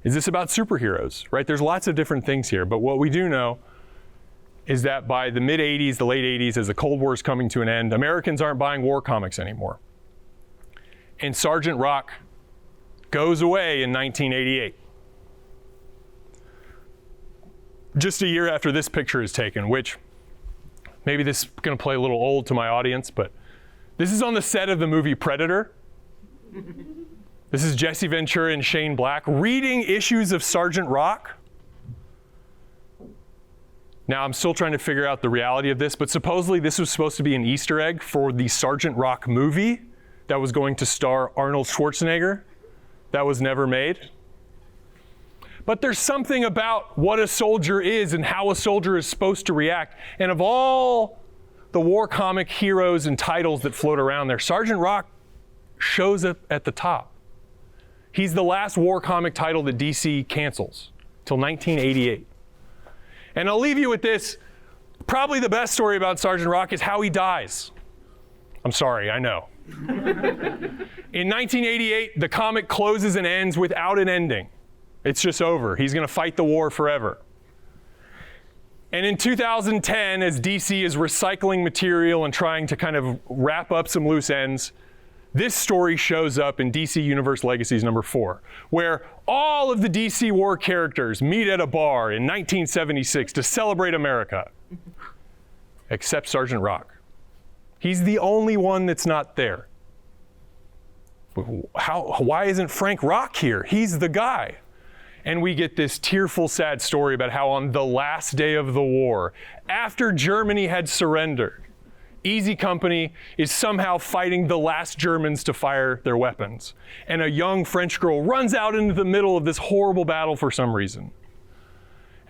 Is this about superheroes, right? There's lots of different things here, but what we do know is that by the mid-80s, the late 80s, as the Cold War is coming to an end, Americans aren't buying war comics anymore. And Sergeant Rock goes away in 1988. Just a year after this picture is taken, which maybe this is going to play a little old to my audience, but this is on the set of the movie Predator. This is Jesse Ventura and Shane Black reading issues of Sergeant Rock. Now, I'm still trying to figure out the reality of this, but supposedly this was supposed to be an Easter egg for the Sergeant Rock movie that was going to star Arnold Schwarzenegger. That was never made. But there's something about what a soldier is and how a soldier is supposed to react. And of all the war comic heroes and titles that float around there, Sergeant Rock shows up at the top. He's the last war comic title that DC cancels till 1988. And I'll leave you with this. Probably the best story about Sergeant Rock is how he dies. I'm sorry, I know. In 1988, the comic closes and ends without an ending. It's just over. He's going to fight the war forever. And in 2010, as DC is recycling material and trying to kind of wrap up some loose ends, this story shows up in DC Universe Legacies number 4, where all of the DC war characters meet at a bar in 1976 to celebrate America, except Sergeant Rock. He's the only one that's not there. Why isn't Frank Rock here? He's the guy. And we get this tearful, sad story about how on the last day of the war, after Germany had surrendered, Easy Company is somehow fighting the last Germans to fire their weapons. And a young French girl runs out into the middle of this horrible battle for some reason.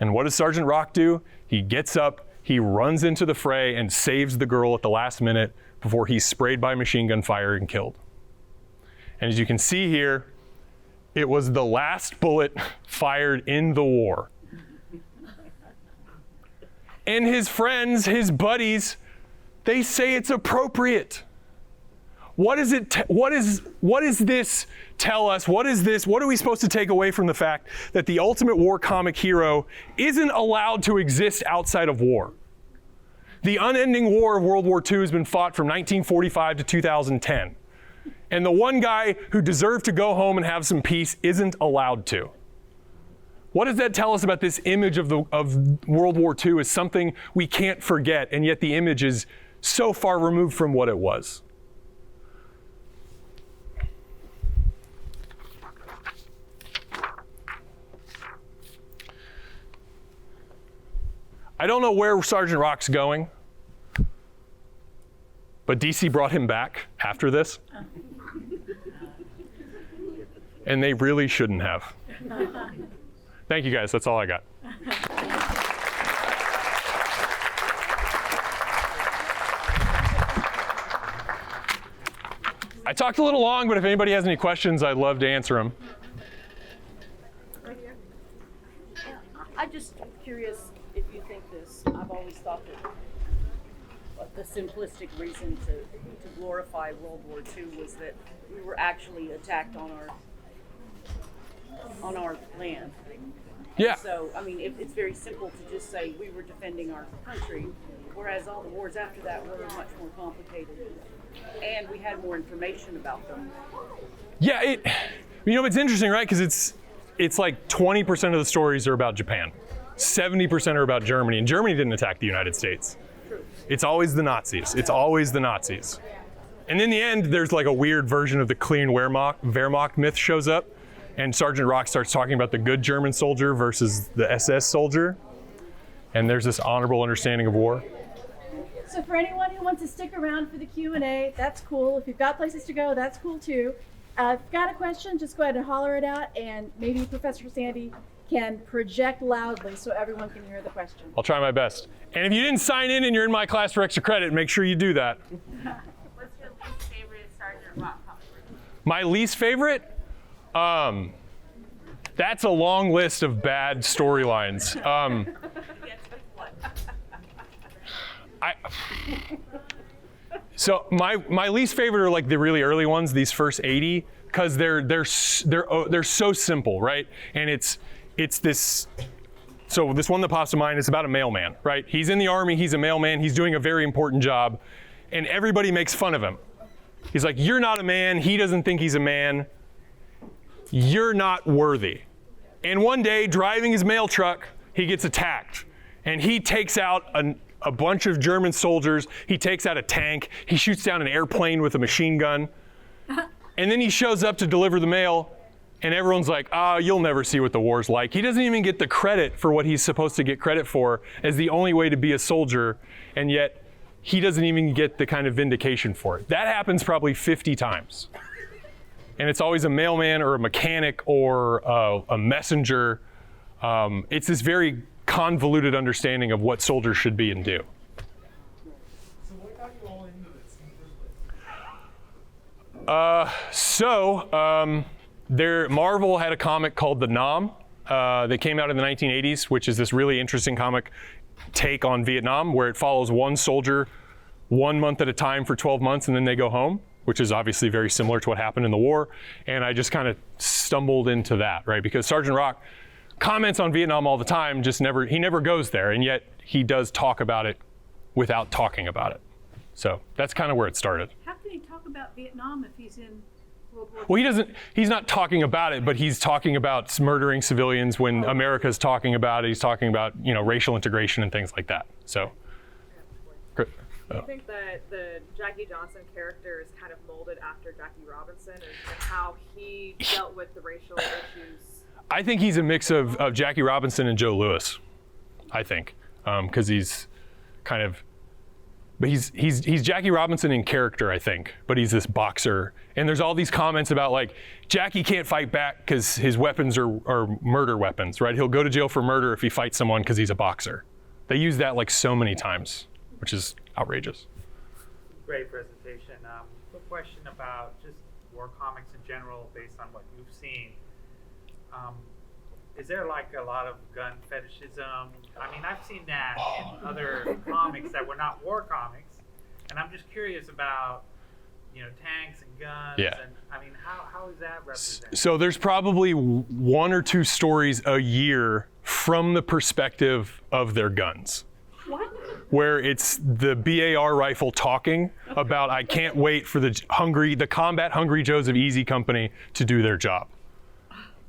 And what does Sergeant Rock do? He gets up, he runs into the fray and saves the girl at the last minute before he's sprayed by machine gun fire and killed. And as you can see here, it was the last bullet fired in the war. And his friends, his buddies, they say it's appropriate. What does this tell us? What are we supposed to take away from the fact that the ultimate war comic hero isn't allowed to exist outside of war? The unending war of World War II has been fought from 1945 to 2010. And the one guy who deserved to go home and have some peace isn't allowed to. What does that tell us about this image of World War II as something we can't forget, and yet the image is so far removed from what it was? I don't know where Sergeant Rock's going, but DC brought him back after this. And they really shouldn't have. Thank you guys, that's all I got. I talked a little long, but if anybody has any questions, I'd love to answer them. I'm just curious if you think this. I've always thought that the simplistic reason to glorify World War II was that we were actually attacked on our land. Yeah. So, I mean, it's very simple to just say we were defending our country, whereas all the wars after that were much more complicated. And we had more information about them. Yeah, it's interesting, right? Because it's like 20% of the stories are about Japan. 70% are about Germany, and Germany didn't attack the United States. It's always the Nazis. It's always the Nazis. And in the end, there's like a weird version of the clean Wehrmacht myth shows up, and Sergeant Rock starts talking about the good German soldier versus the SS soldier, and there's this honorable understanding of war. So for anyone who wants to stick around for the Q&A, that's cool. If you've got places to go, that's cool too. If you've got a question, just go ahead and holler it out, and maybe Professor Sandy can project loudly so everyone can hear the question. I'll try my best. And if you didn't sign in and you're in my class for extra credit, make sure you do that. What's your least favorite Sergeant Rock comic? My least favorite? That's a long list of bad storylines. So my least favorite are like the really early ones, these first 80, because they're so simple, right? And it's this. So this one that pops to mind is about a mailman, right? He's in the Army, he's a mailman, he's doing a very important job, and everybody makes fun of him. He's like, you're not a man, he doesn't think he's a man, you're not worthy. And one day, driving his mail truck, he gets attacked, and he takes out a bunch of German soldiers, he takes out a tank, he shoots down an airplane with a machine gun, and then he shows up to deliver the mail, and everyone's like, you'll never see what the war's like. He doesn't even get the credit for what he's supposed to get credit for as the only way to be a soldier, and yet he doesn't even get the kind of vindication for it. That happens probably 50 times. And it's always a mailman or a mechanic or a messenger. It's this very convoluted understanding of what soldiers should be and do. So what got you all into this? Marvel had a comic called The Nam that came out in the 1980s, which is this really interesting comic take on Vietnam, where it follows one soldier 1 month at a time for 12 months and then they go home, which is obviously very similar to what happened in the war. And I just kind of stumbled into that, right? Because Sergeant Rock comments on Vietnam all the time, he never goes there, and yet he does talk about it without talking about it. So that's kind of where it started. How can he talk about Vietnam if he's in World War II? Well, he's not talking about it, but he's talking about murdering civilians when America's talking about it. He's talking about, racial integration and things like that. So. I think that the Jackie Johnson character is kind of molded after Jackie Robinson and how he dealt with the racial issues I think he's a mix of Jackie Robinson and Joe Louis, I think, because he's kind of, but he's Jackie Robinson in character, I think, but he's this boxer. And there's all these comments about like, Jackie can't fight back because his weapons are murder weapons, right? He'll go to jail for murder if he fights someone because he's a boxer. They use that like so many times, which is outrageous. Great presentation. Quick question about just war comics in general, based on what you've seen. Is there like a lot of gun fetishism? I mean, I've seen that in other comics that were not war comics, and I'm just curious about, tanks and guns. Yeah. And I mean, how is that represented? So there's probably 1 or 2 stories a year from the perspective of their guns. What? Where it's the BAR rifle talking about, I can't wait for the combat hungry Joes of Easy Company to do their job.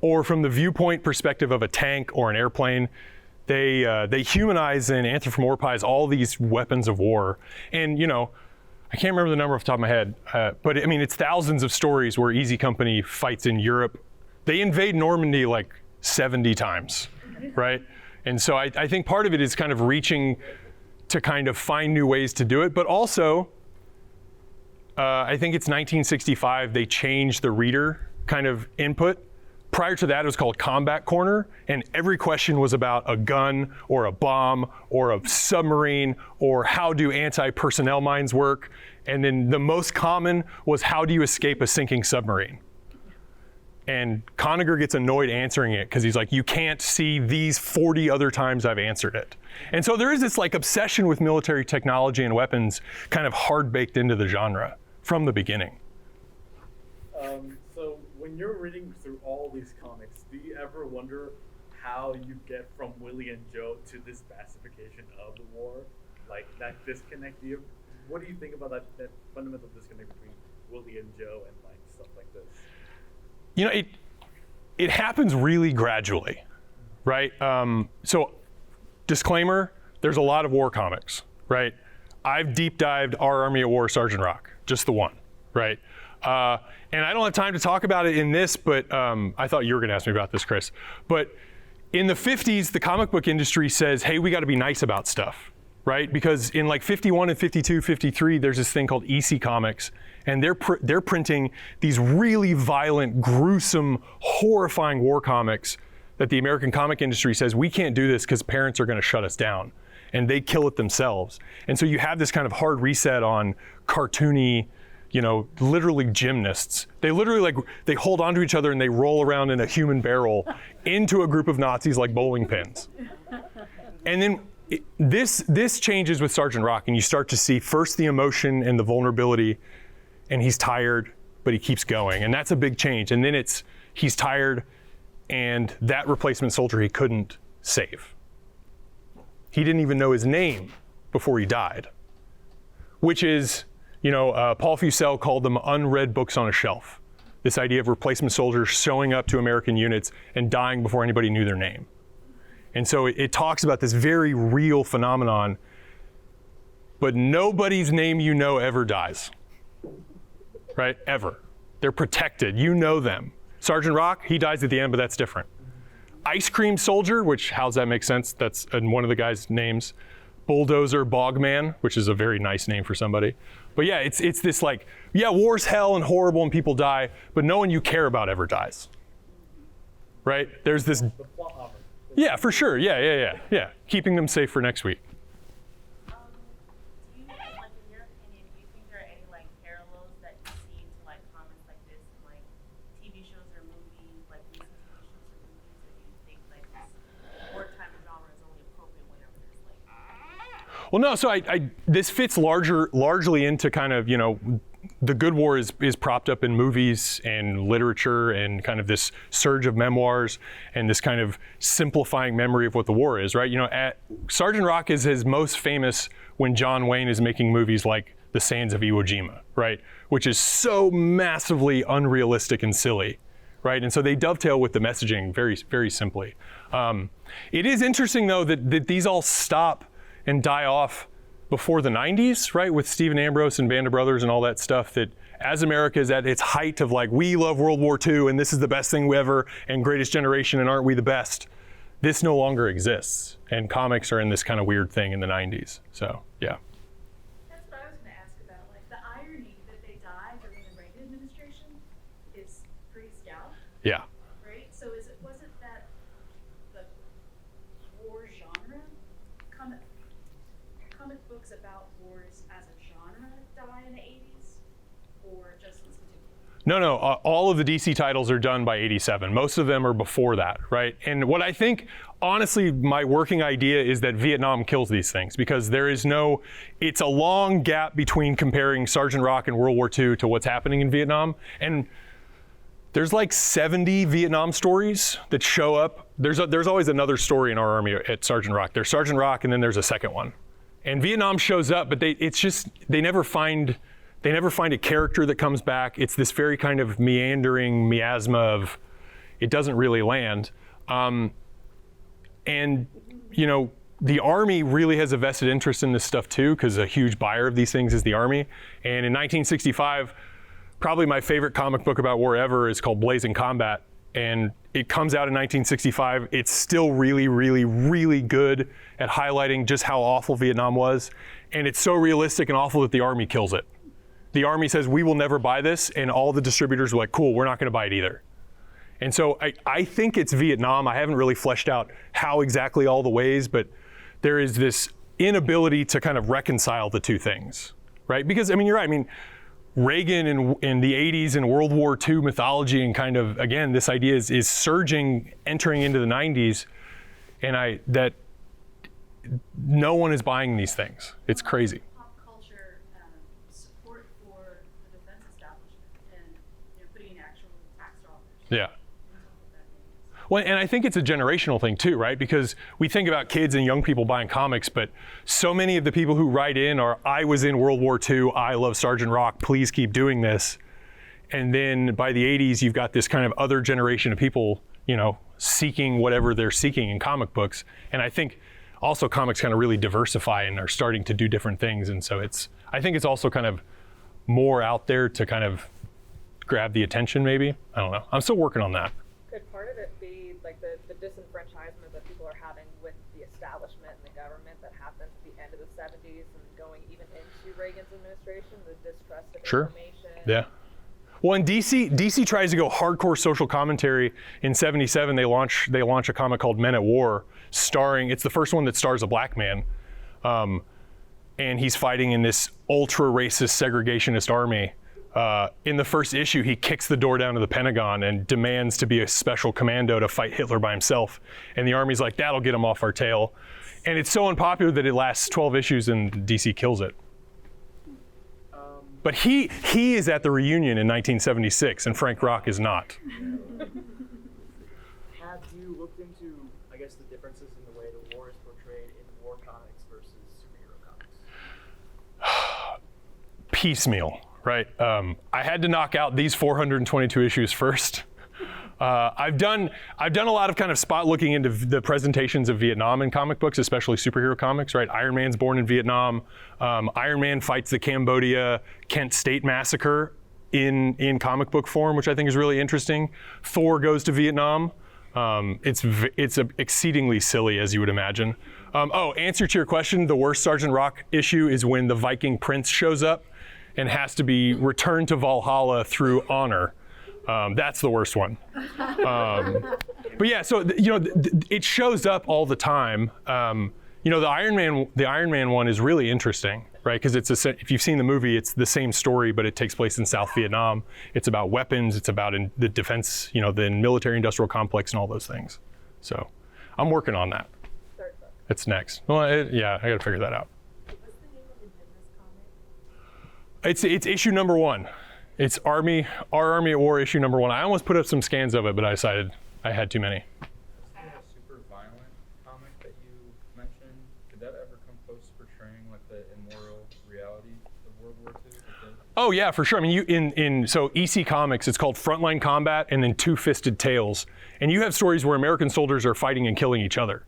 Or from the viewpoint perspective of a tank or an airplane, they humanize and anthropomorphize all these weapons of war. And I can't remember the number off the top of my head, but I mean, it's thousands of stories where Easy Company fights in Europe. They invade Normandy like 70 times, right? And so I think part of it is kind of reaching to kind of find new ways to do it, but also, I think it's 1965, they changed the reader kind of input. Prior to that, it was called Combat Corner, and every question was about a gun or a bomb or a submarine or how do anti-personnel mines work. And then the most common was how do you escape a sinking submarine? And Conager gets annoyed answering it because he's like, you can't see these 40 other times I've answered it. And so there is this like obsession with military technology and weapons kind of hard baked into the genre from the beginning. So when you're reading through all these comics, do you ever wonder how you get from Willie and Joe to this pacification of the war? Like that disconnect, what do you think about that fundamental disconnect between Willie and Joe and like stuff like this? It happens really gradually, right? So disclaimer, there's a lot of war comics, right? I've deep dived Our Army at War, Sergeant Rock, just the one, right? And I don't have time to talk about it in this, but I thought you were gonna ask me about this, Chris. But in the 50s, the comic book industry says, hey, we gotta be nice about stuff, right? Because in like 51 and 52, 53, there's this thing called EC Comics, and they're printing these really violent, gruesome, horrifying war comics that the American comic industry says, we can't do this because parents are gonna shut us down. And they kill it themselves. And so you have this kind of hard reset on cartoony, literally gymnasts. They literally they hold onto each other and they roll around in a human barrel into a group of Nazis like bowling pins. And then this changes with Sergeant Rock, and you start to see first the emotion and the vulnerability, and he's tired, but he keeps going. And that's a big change. And then he's tired, and that replacement soldier he couldn't save. He didn't even know his name before he died, which is, Paul Fussell called them unread books on a shelf. This idea of replacement soldiers showing up to American units and dying before anybody knew their name. And so it talks about this very real phenomenon, but nobody's name ever dies, right? Ever. They're protected, them. Sergeant Rock, he dies at the end, but that's different. Ice Cream Soldier, which, how's that make sense? That's one of the guys' names. Bulldozer Bogman, which is a very nice name for somebody. But yeah, it's this war's hell and horrible and people die, but no one you care about ever dies. Right? There's this. The plot armor. Yeah, for sure. Yeah. Keeping them safe for next week. Do you, in your opinion, do you think there are any parallels that you see to comics like this in TV shows or movies, recent TV shows or movies, or do you think this wartime genre is only appropriate whenever there's Well, no. So this fits largely into kind of the good war is propped up in movies and literature and kind of this surge of memoirs and this kind of simplifying memory of what the war is, right? Sergeant Rock is his most famous when John Wayne is making movies like The Sands of Iwo Jima, right? Which is so massively unrealistic and silly, right? And so they dovetail with the messaging very, very simply. It is interesting though that these all stop and die off before the 90s, right, with Stephen Ambrose and Band of Brothers and all that stuff, that as America is at its height of like, we love World War II and this is the best thing ever and greatest generation and aren't we the best, this no longer exists. And comics are in this kind of weird thing in the 90s. So, yeah. That's what I was going to ask about. Like the irony that they died during the Reagan administration is pretty scout, Yeah. right? So was it that the war genre, comic books about wars as a genre die in the 80s, or just this particular? No, all of the DC titles are done by 87. Most of them are before that, right? And what I think, honestly, my working idea is that Vietnam kills these things because it's a long gap between comparing Sergeant Rock and World War II to what's happening in Vietnam. And there's like 70 Vietnam stories that show up. There's always another story in our army at Sergeant Rock. There's Sergeant Rock and then there's a second one. And Vietnam shows up, but they never find a character that comes back. It's this very kind of meandering miasma of, it doesn't really land. And, you know, the Army really has a vested interest in this stuff too, because a huge buyer of these things is the Army. And in 1965, probably my favorite comic book about war ever is called Blazing Combat. And it comes out in 1965. It's still really, really, really good at highlighting just how awful Vietnam was. And it's so realistic and awful that the Army kills it. The Army says, we will never buy this, and all the distributors are like, cool, we're not gonna buy it either. And so I think it's Vietnam. I haven't really fleshed out how exactly all the ways, but there is this inability to kind of reconcile the two things, right? Because, I mean, you're right. I mean, Reagan in the 80s and World War II mythology and kind of, again, this idea is surging, entering into the 90s, and that no one is buying these things. It's crazy. Pop culture support for the defense establishment and putting actual tax dollars. Yeah. Well, and I think it's a generational thing too, right? Because we think about kids and young people buying comics, but so many of the people who write in are, I was in World War II, I love Sergeant Rock, please keep doing this. And then by the 80s, you've got this kind of other generation of people, seeking whatever they're seeking in comic books. And I think also comics kind of really diversify and are starting to do different things. And so I think it's also kind of more out there to kind of grab the attention maybe. I don't know. I'm still working on that. Could part of it be like the disenfranchisement that people are having with the establishment and the government that happened at the end of the 70s and going even into Reagan's administration, the distrust of information? Yeah. Well, in DC tries to go hardcore social commentary. In '77, they launch a comic called Men at War, it's the first one that stars a black man, and he's fighting in this ultra racist segregationist army. In the first issue, he kicks the door down to the Pentagon and demands to be a special commando to fight Hitler by himself. And the Army's like, that'll get him off our tail. And it's so unpopular that it lasts 12 issues and DC kills it. But he is at the reunion in 1976, and Frank Rock is not. Have you looked into, I guess, the differences in the way the war is portrayed in war comics versus superhero comics? Piecemeal. Right. I had to knock out these 422 issues first. I've done a lot of kind of spot looking into the presentations of Vietnam in comic books, especially superhero comics, right? Iron Man's born in Vietnam. Iron Man fights the Cambodia Kent State massacre in comic book form, which I think is really interesting. Thor goes to Vietnam. It's exceedingly silly, as you would imagine. Answer to your question, the worst Sergeant Rock issue is when the Viking prince shows up and has to be returned to Valhalla through honor. That's the worst one. But yeah, so it shows up all the time. The Iron Man one is really interesting, right? Because if you've seen the movie, it's the same story, but it takes place in South Vietnam. It's about weapons. It's about in the defense, the military-industrial complex and all those things. So I'm working on that. It's next. Well, I got to figure that out. It's issue number 1. It's our Army at War issue number 1. I almost put up some scans of it, but I decided I had too many. A super violent comic that you mentioned, could that ever come close to portraying like the immoral reality of World War II? Oh yeah, for sure. I mean, so EC Comics, it's called Frontline Combat and then Two-Fisted Tales. And you have stories where American soldiers are fighting and killing each other.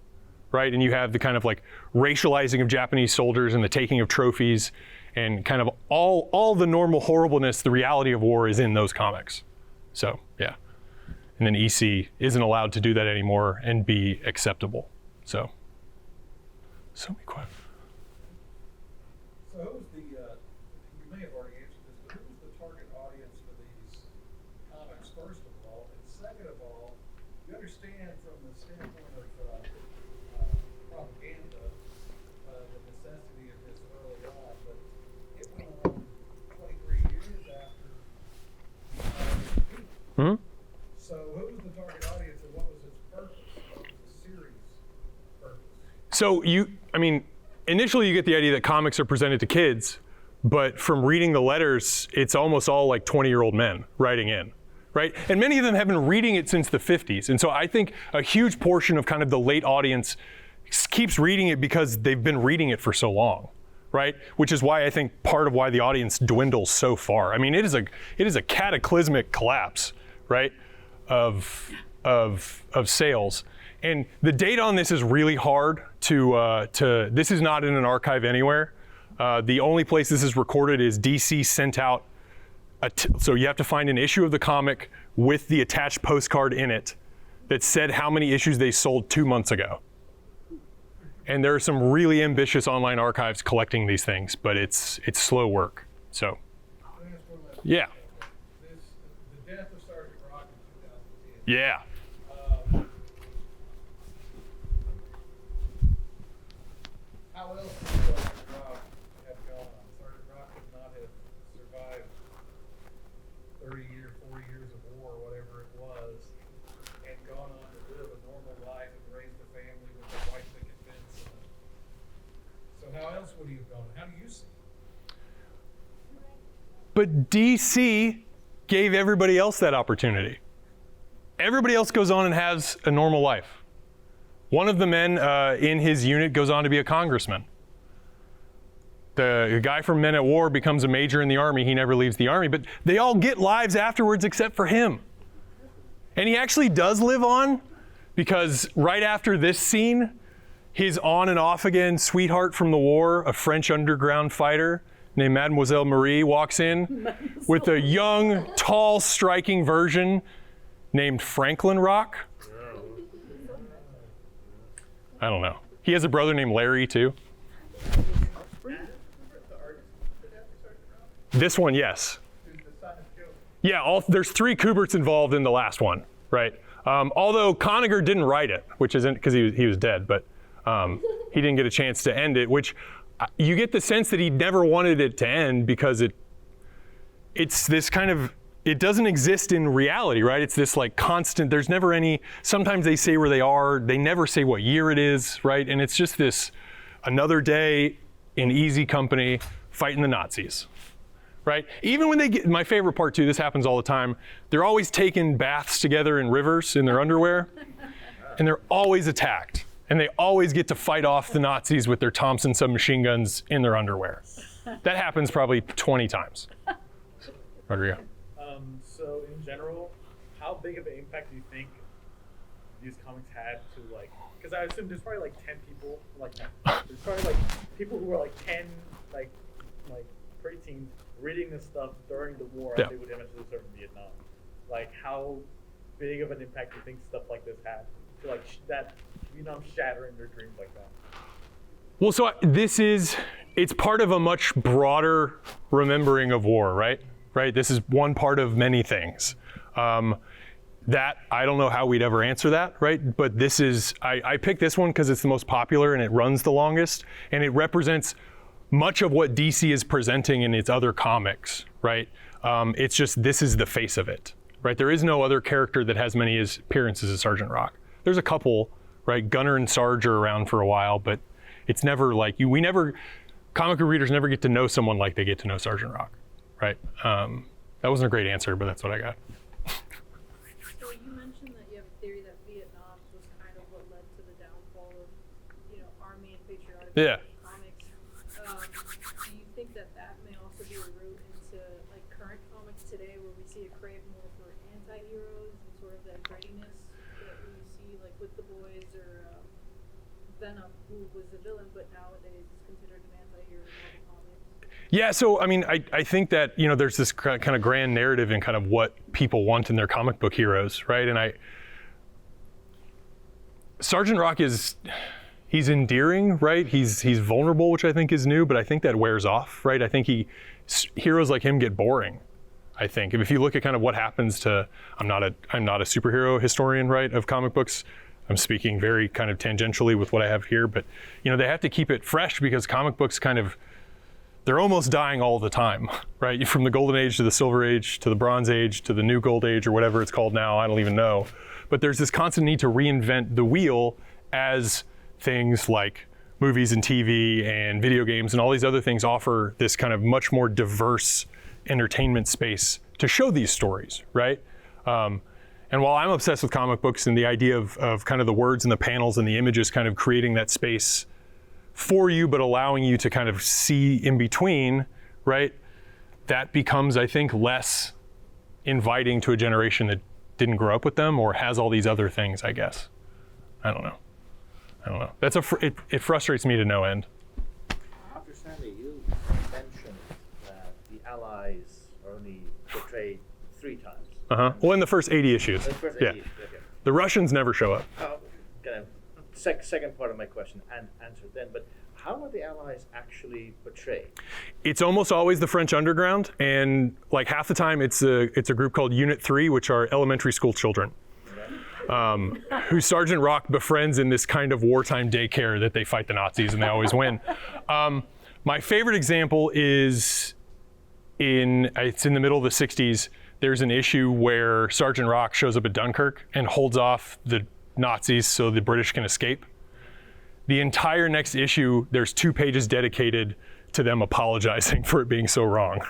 right? And you have the kind of like racializing of Japanese soldiers and the taking of trophies and kind of all the normal horribleness, the reality of war is in those comics. So, yeah. And then EC isn't allowed to do that anymore and be acceptable. So many questions. So who's the, you may have already answered this, but who's the target audience for these comics, first of all? And second of all, you understand from the standpoint of propaganda, the necessity of this early on, but it went on 23 years after Hmm? So who was the target audience and what was its purpose? What was the series purpose? So initially you get the idea that comics are presented to kids, but from reading the letters, it's almost all like 20-year-old men writing in, right? And many of them have been reading it since the 50s. And so I think a huge portion of kind of the late audience keeps reading it because they've been reading it for so long, right? Which is why I think part of why the audience dwindles so far. I mean, it is a cataclysmic collapse, right, of sales. And the data on this is really hard this is not in an archive anywhere. The only place this is recorded is DC sent out, so you have to find an issue of the comic with the attached postcard in it that said how many issues they sold 2 months ago. And there are some really ambitious online archives collecting these things, but it's slow work. So, yeah. The death of Sergeant Rock in 2010. Yeah. How else would Sergeant Rock have gone on? Sergeant Rock could not have survived 40 years of war, or whatever it was, and gone on to live a normal life and raised a family with a white picket fence. So how else would he have gone? How do you see it? But DC gave everybody else that opportunity. Everybody else goes on and has a normal life. One of the men in his unit goes on to be a congressman. The guy from Men at War becomes a major in the Army. He never leaves the Army, but they all get lives afterwards except for him. And he actually does live on because right after this scene, his on and off again sweetheart from the war, a French underground fighter named Mademoiselle Marie, walks in with a young, tall, striking version named Franklin Rock. I don't know. He has a brother named Larry too. This one, yes. Yeah, there's 3 Kuberts involved in the last one, right? Although Conager didn't write it, which isn't because he was dead, but he didn't get a chance to end it, which you get the sense that he never wanted it to end because it's this kind of, it doesn't exist in reality, right? It's this like constant, there's never any, sometimes they say where they are, they never say what year it is, right? And it's just this another day in easy company fighting the Nazis, right? Even when they get, my favorite part too, this happens all the time, they're always taking baths together in rivers in their underwear, and they're always attacked. And they always get to fight off the Nazis with their Thompson submachine guns in their underwear. That happens probably 20 times. Rodrigo. So in general, how big of an impact do you think these comics had to like, because I assume there's probably like 10 people, there's probably like people who were like 10, like preteens reading this stuff during the war as they would eventually serve in Vietnam. Like how big of an impact do you think stuff like this had to like that, shattering their dreams like that? Well, so it's part of a much broader remembering of war, right? Right? This is one part of many things. That, I don't know how we'd ever answer that, right? But this is, I picked this one because it's the most popular and it runs the longest, and it represents much of what DC is presenting in its other comics, right? It's just, this is the face of it, right? There is no other character that has many appearances as Sergeant Rock. There's a couple, right? Gunner and Sarge are around for a while, but it's never like, comic book readers never get to know someone like they get to know Sergeant Rock. Right. That wasn't a great answer, but that's what I got. So you mentioned that you have a theory that Vietnam was kind of what led to the downfall of, Army and patriotic comics. Do you think that may also be a route into like current comics today, where we see a crave more for anti-heroes and sort of that grittiness that we see like with The Boys or Venom, who was a villain, but nowadays is considered an anti-hero in Marvel comics. Yeah, so I mean, I think that, you know, there's this kind of grand narrative in kind of what people want in their comic book heroes, right? And Sergeant Rock he's endearing, right? He's vulnerable, which I think is new, but I think that wears off, right? I think heroes like him get boring. I think if you look at kind of what happens to, I'm not a superhero historian, right, of comic books. I'm speaking very kind of tangentially with what I have here, but you know, they have to keep it fresh because comic books they're almost dying all the time, right? From the Golden Age to the Silver Age to the Bronze Age to the New Gold Age or whatever it's called now, I don't even know. But there's this constant need to reinvent the wheel as things like movies and TV and video games and all these other things offer this kind of much more diverse entertainment space to show these stories, right? And while I'm obsessed with comic books and the idea of kind of the words and the panels and the images kind of creating that space for you, but allowing you to kind of see in between, right? That becomes, I think, less inviting to a generation that didn't grow up with them or has all these other things, I guess. I don't know. It frustrates me to no end. Dr. Sandy, you mentioned that the Allies are only portrayed 3 times. Well, in the first 80 issues. Yeah. Okay. The Russians never show up. Kind of second part of my question and answered then, but how are the Allies actually portrayed? It's almost always the French underground, and like half the time it's a group called Unit 3, which are elementary school children. Who Sergeant Rock befriends in this kind of wartime daycare that they fight the Nazis and they always win. My favorite example is it's in the middle of the 60s. There's an issue where Sergeant Rock shows up at Dunkirk and holds off the Nazis so the British can escape. The entire next issue, there's 2 pages dedicated to them apologizing for it being so wrong.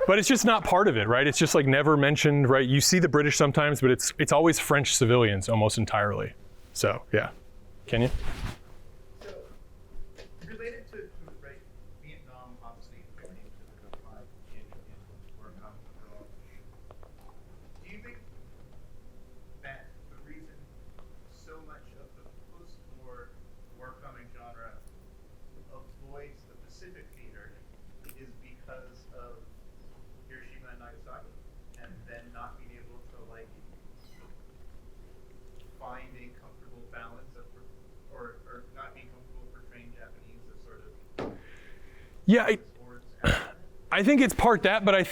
But it's just not part of it, right? It's just like never mentioned, right? You see the British sometimes, but it's always French civilians almost entirely. So, yeah. Kenya? So, related to right, Vietnam, obviously, very into the fight in war comics overall. Do you think that the reason so much of the post-war war comic genre avoids the Pacific theater is because of Hiroshima and Nagasaki, and then not being able to like find a comfortable balance of, or not being comfortable portraying Japanese as sort of I think it's part that, but I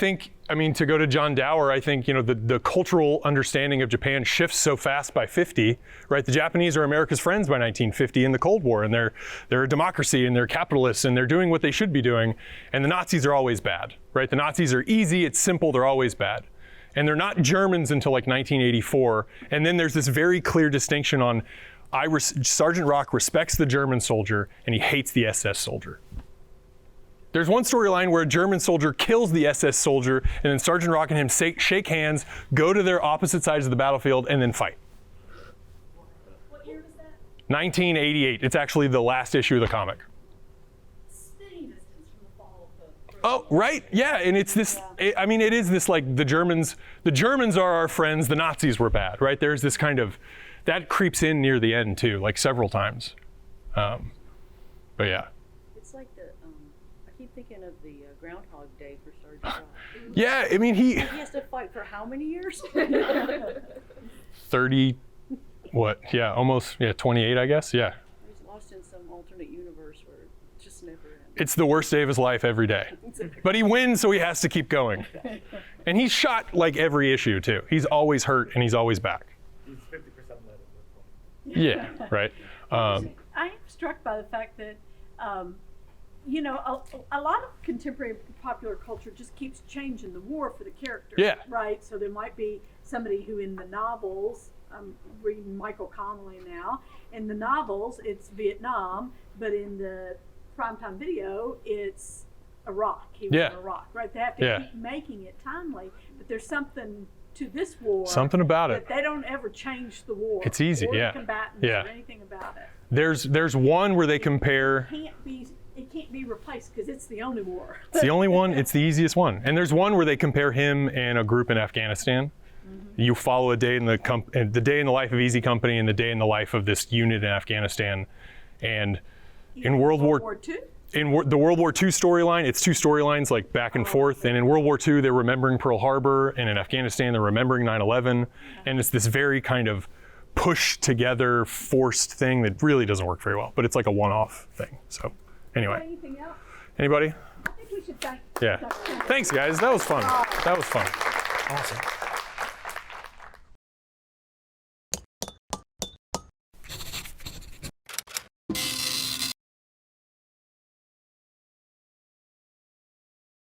mean, to go to John Dower, I think, you know, the cultural understanding of Japan shifts so fast by 50, right? The Japanese are America's friends by 1950 in the Cold War, and they're a democracy, and they're capitalists, and they're doing what they should be doing, and the Nazis are always bad, right? The Nazis are easy, it's simple, they're always bad. And they're not Germans until like 1984, and then there's this very clear distinction on, Sergeant Rock respects the German soldier, and he hates the SS soldier. There's one storyline where a German soldier kills the SS soldier, and then Sergeant Rock and him shake hands, go to their opposite sides of the battlefield, and then fight. What year was that? 1988. It's actually the last issue of the comic. Spitting distance from the fall of the Oh, right. Yeah, and it's this, it is this like the Germans are our friends, the Nazis were bad, right? There's this kind of, that creeps in near the end too, like several times. But yeah. It's like I keep thinking of the Groundhog Day for Sergeant Rock. Yeah, I mean, he has to fight for how many years? 30, almost 28, I guess, yeah. He's lost in some alternate universe where it just never ends. It's the worst day of his life every day. But he wins, so he has to keep going. And he's shot like every issue too. He's always hurt and he's always back. He's 50% led at this point. Yeah, right. I'm struck by the fact that, you know, a lot of contemporary popular culture just keeps changing the war for the characters. Yeah. Right? So there might be somebody who in the novels, I'm reading Michael Connelly now, in the novels it's Vietnam, but in the primetime video it's Iraq. He was in Iraq, right? They have to keep making it timely, but there's something to this war. Something about it. They don't ever change the war. It's easy, or yeah. the combatants or anything about it. There's one where they compare. It can't be replaced because it's the only war. It's the only one. It's the easiest one. And there's one where they compare him and a group in Afghanistan. You follow a day in the the day in the life of Easy Company and the day in the life of this unit in Afghanistan. And in World War II? In the World War II storyline, it's two storylines like back and forth. And in World War II, they're remembering Pearl Harbor, and in Afghanistan, they're remembering 9/11. And it's this very kind of pushed together, forced thing that really doesn't work very well. But it's like a one-off thing. So anyway, Anything else? anybody? I think we should thank. Yeah. Thanks, guys. That was fun. That was fun. Awesome.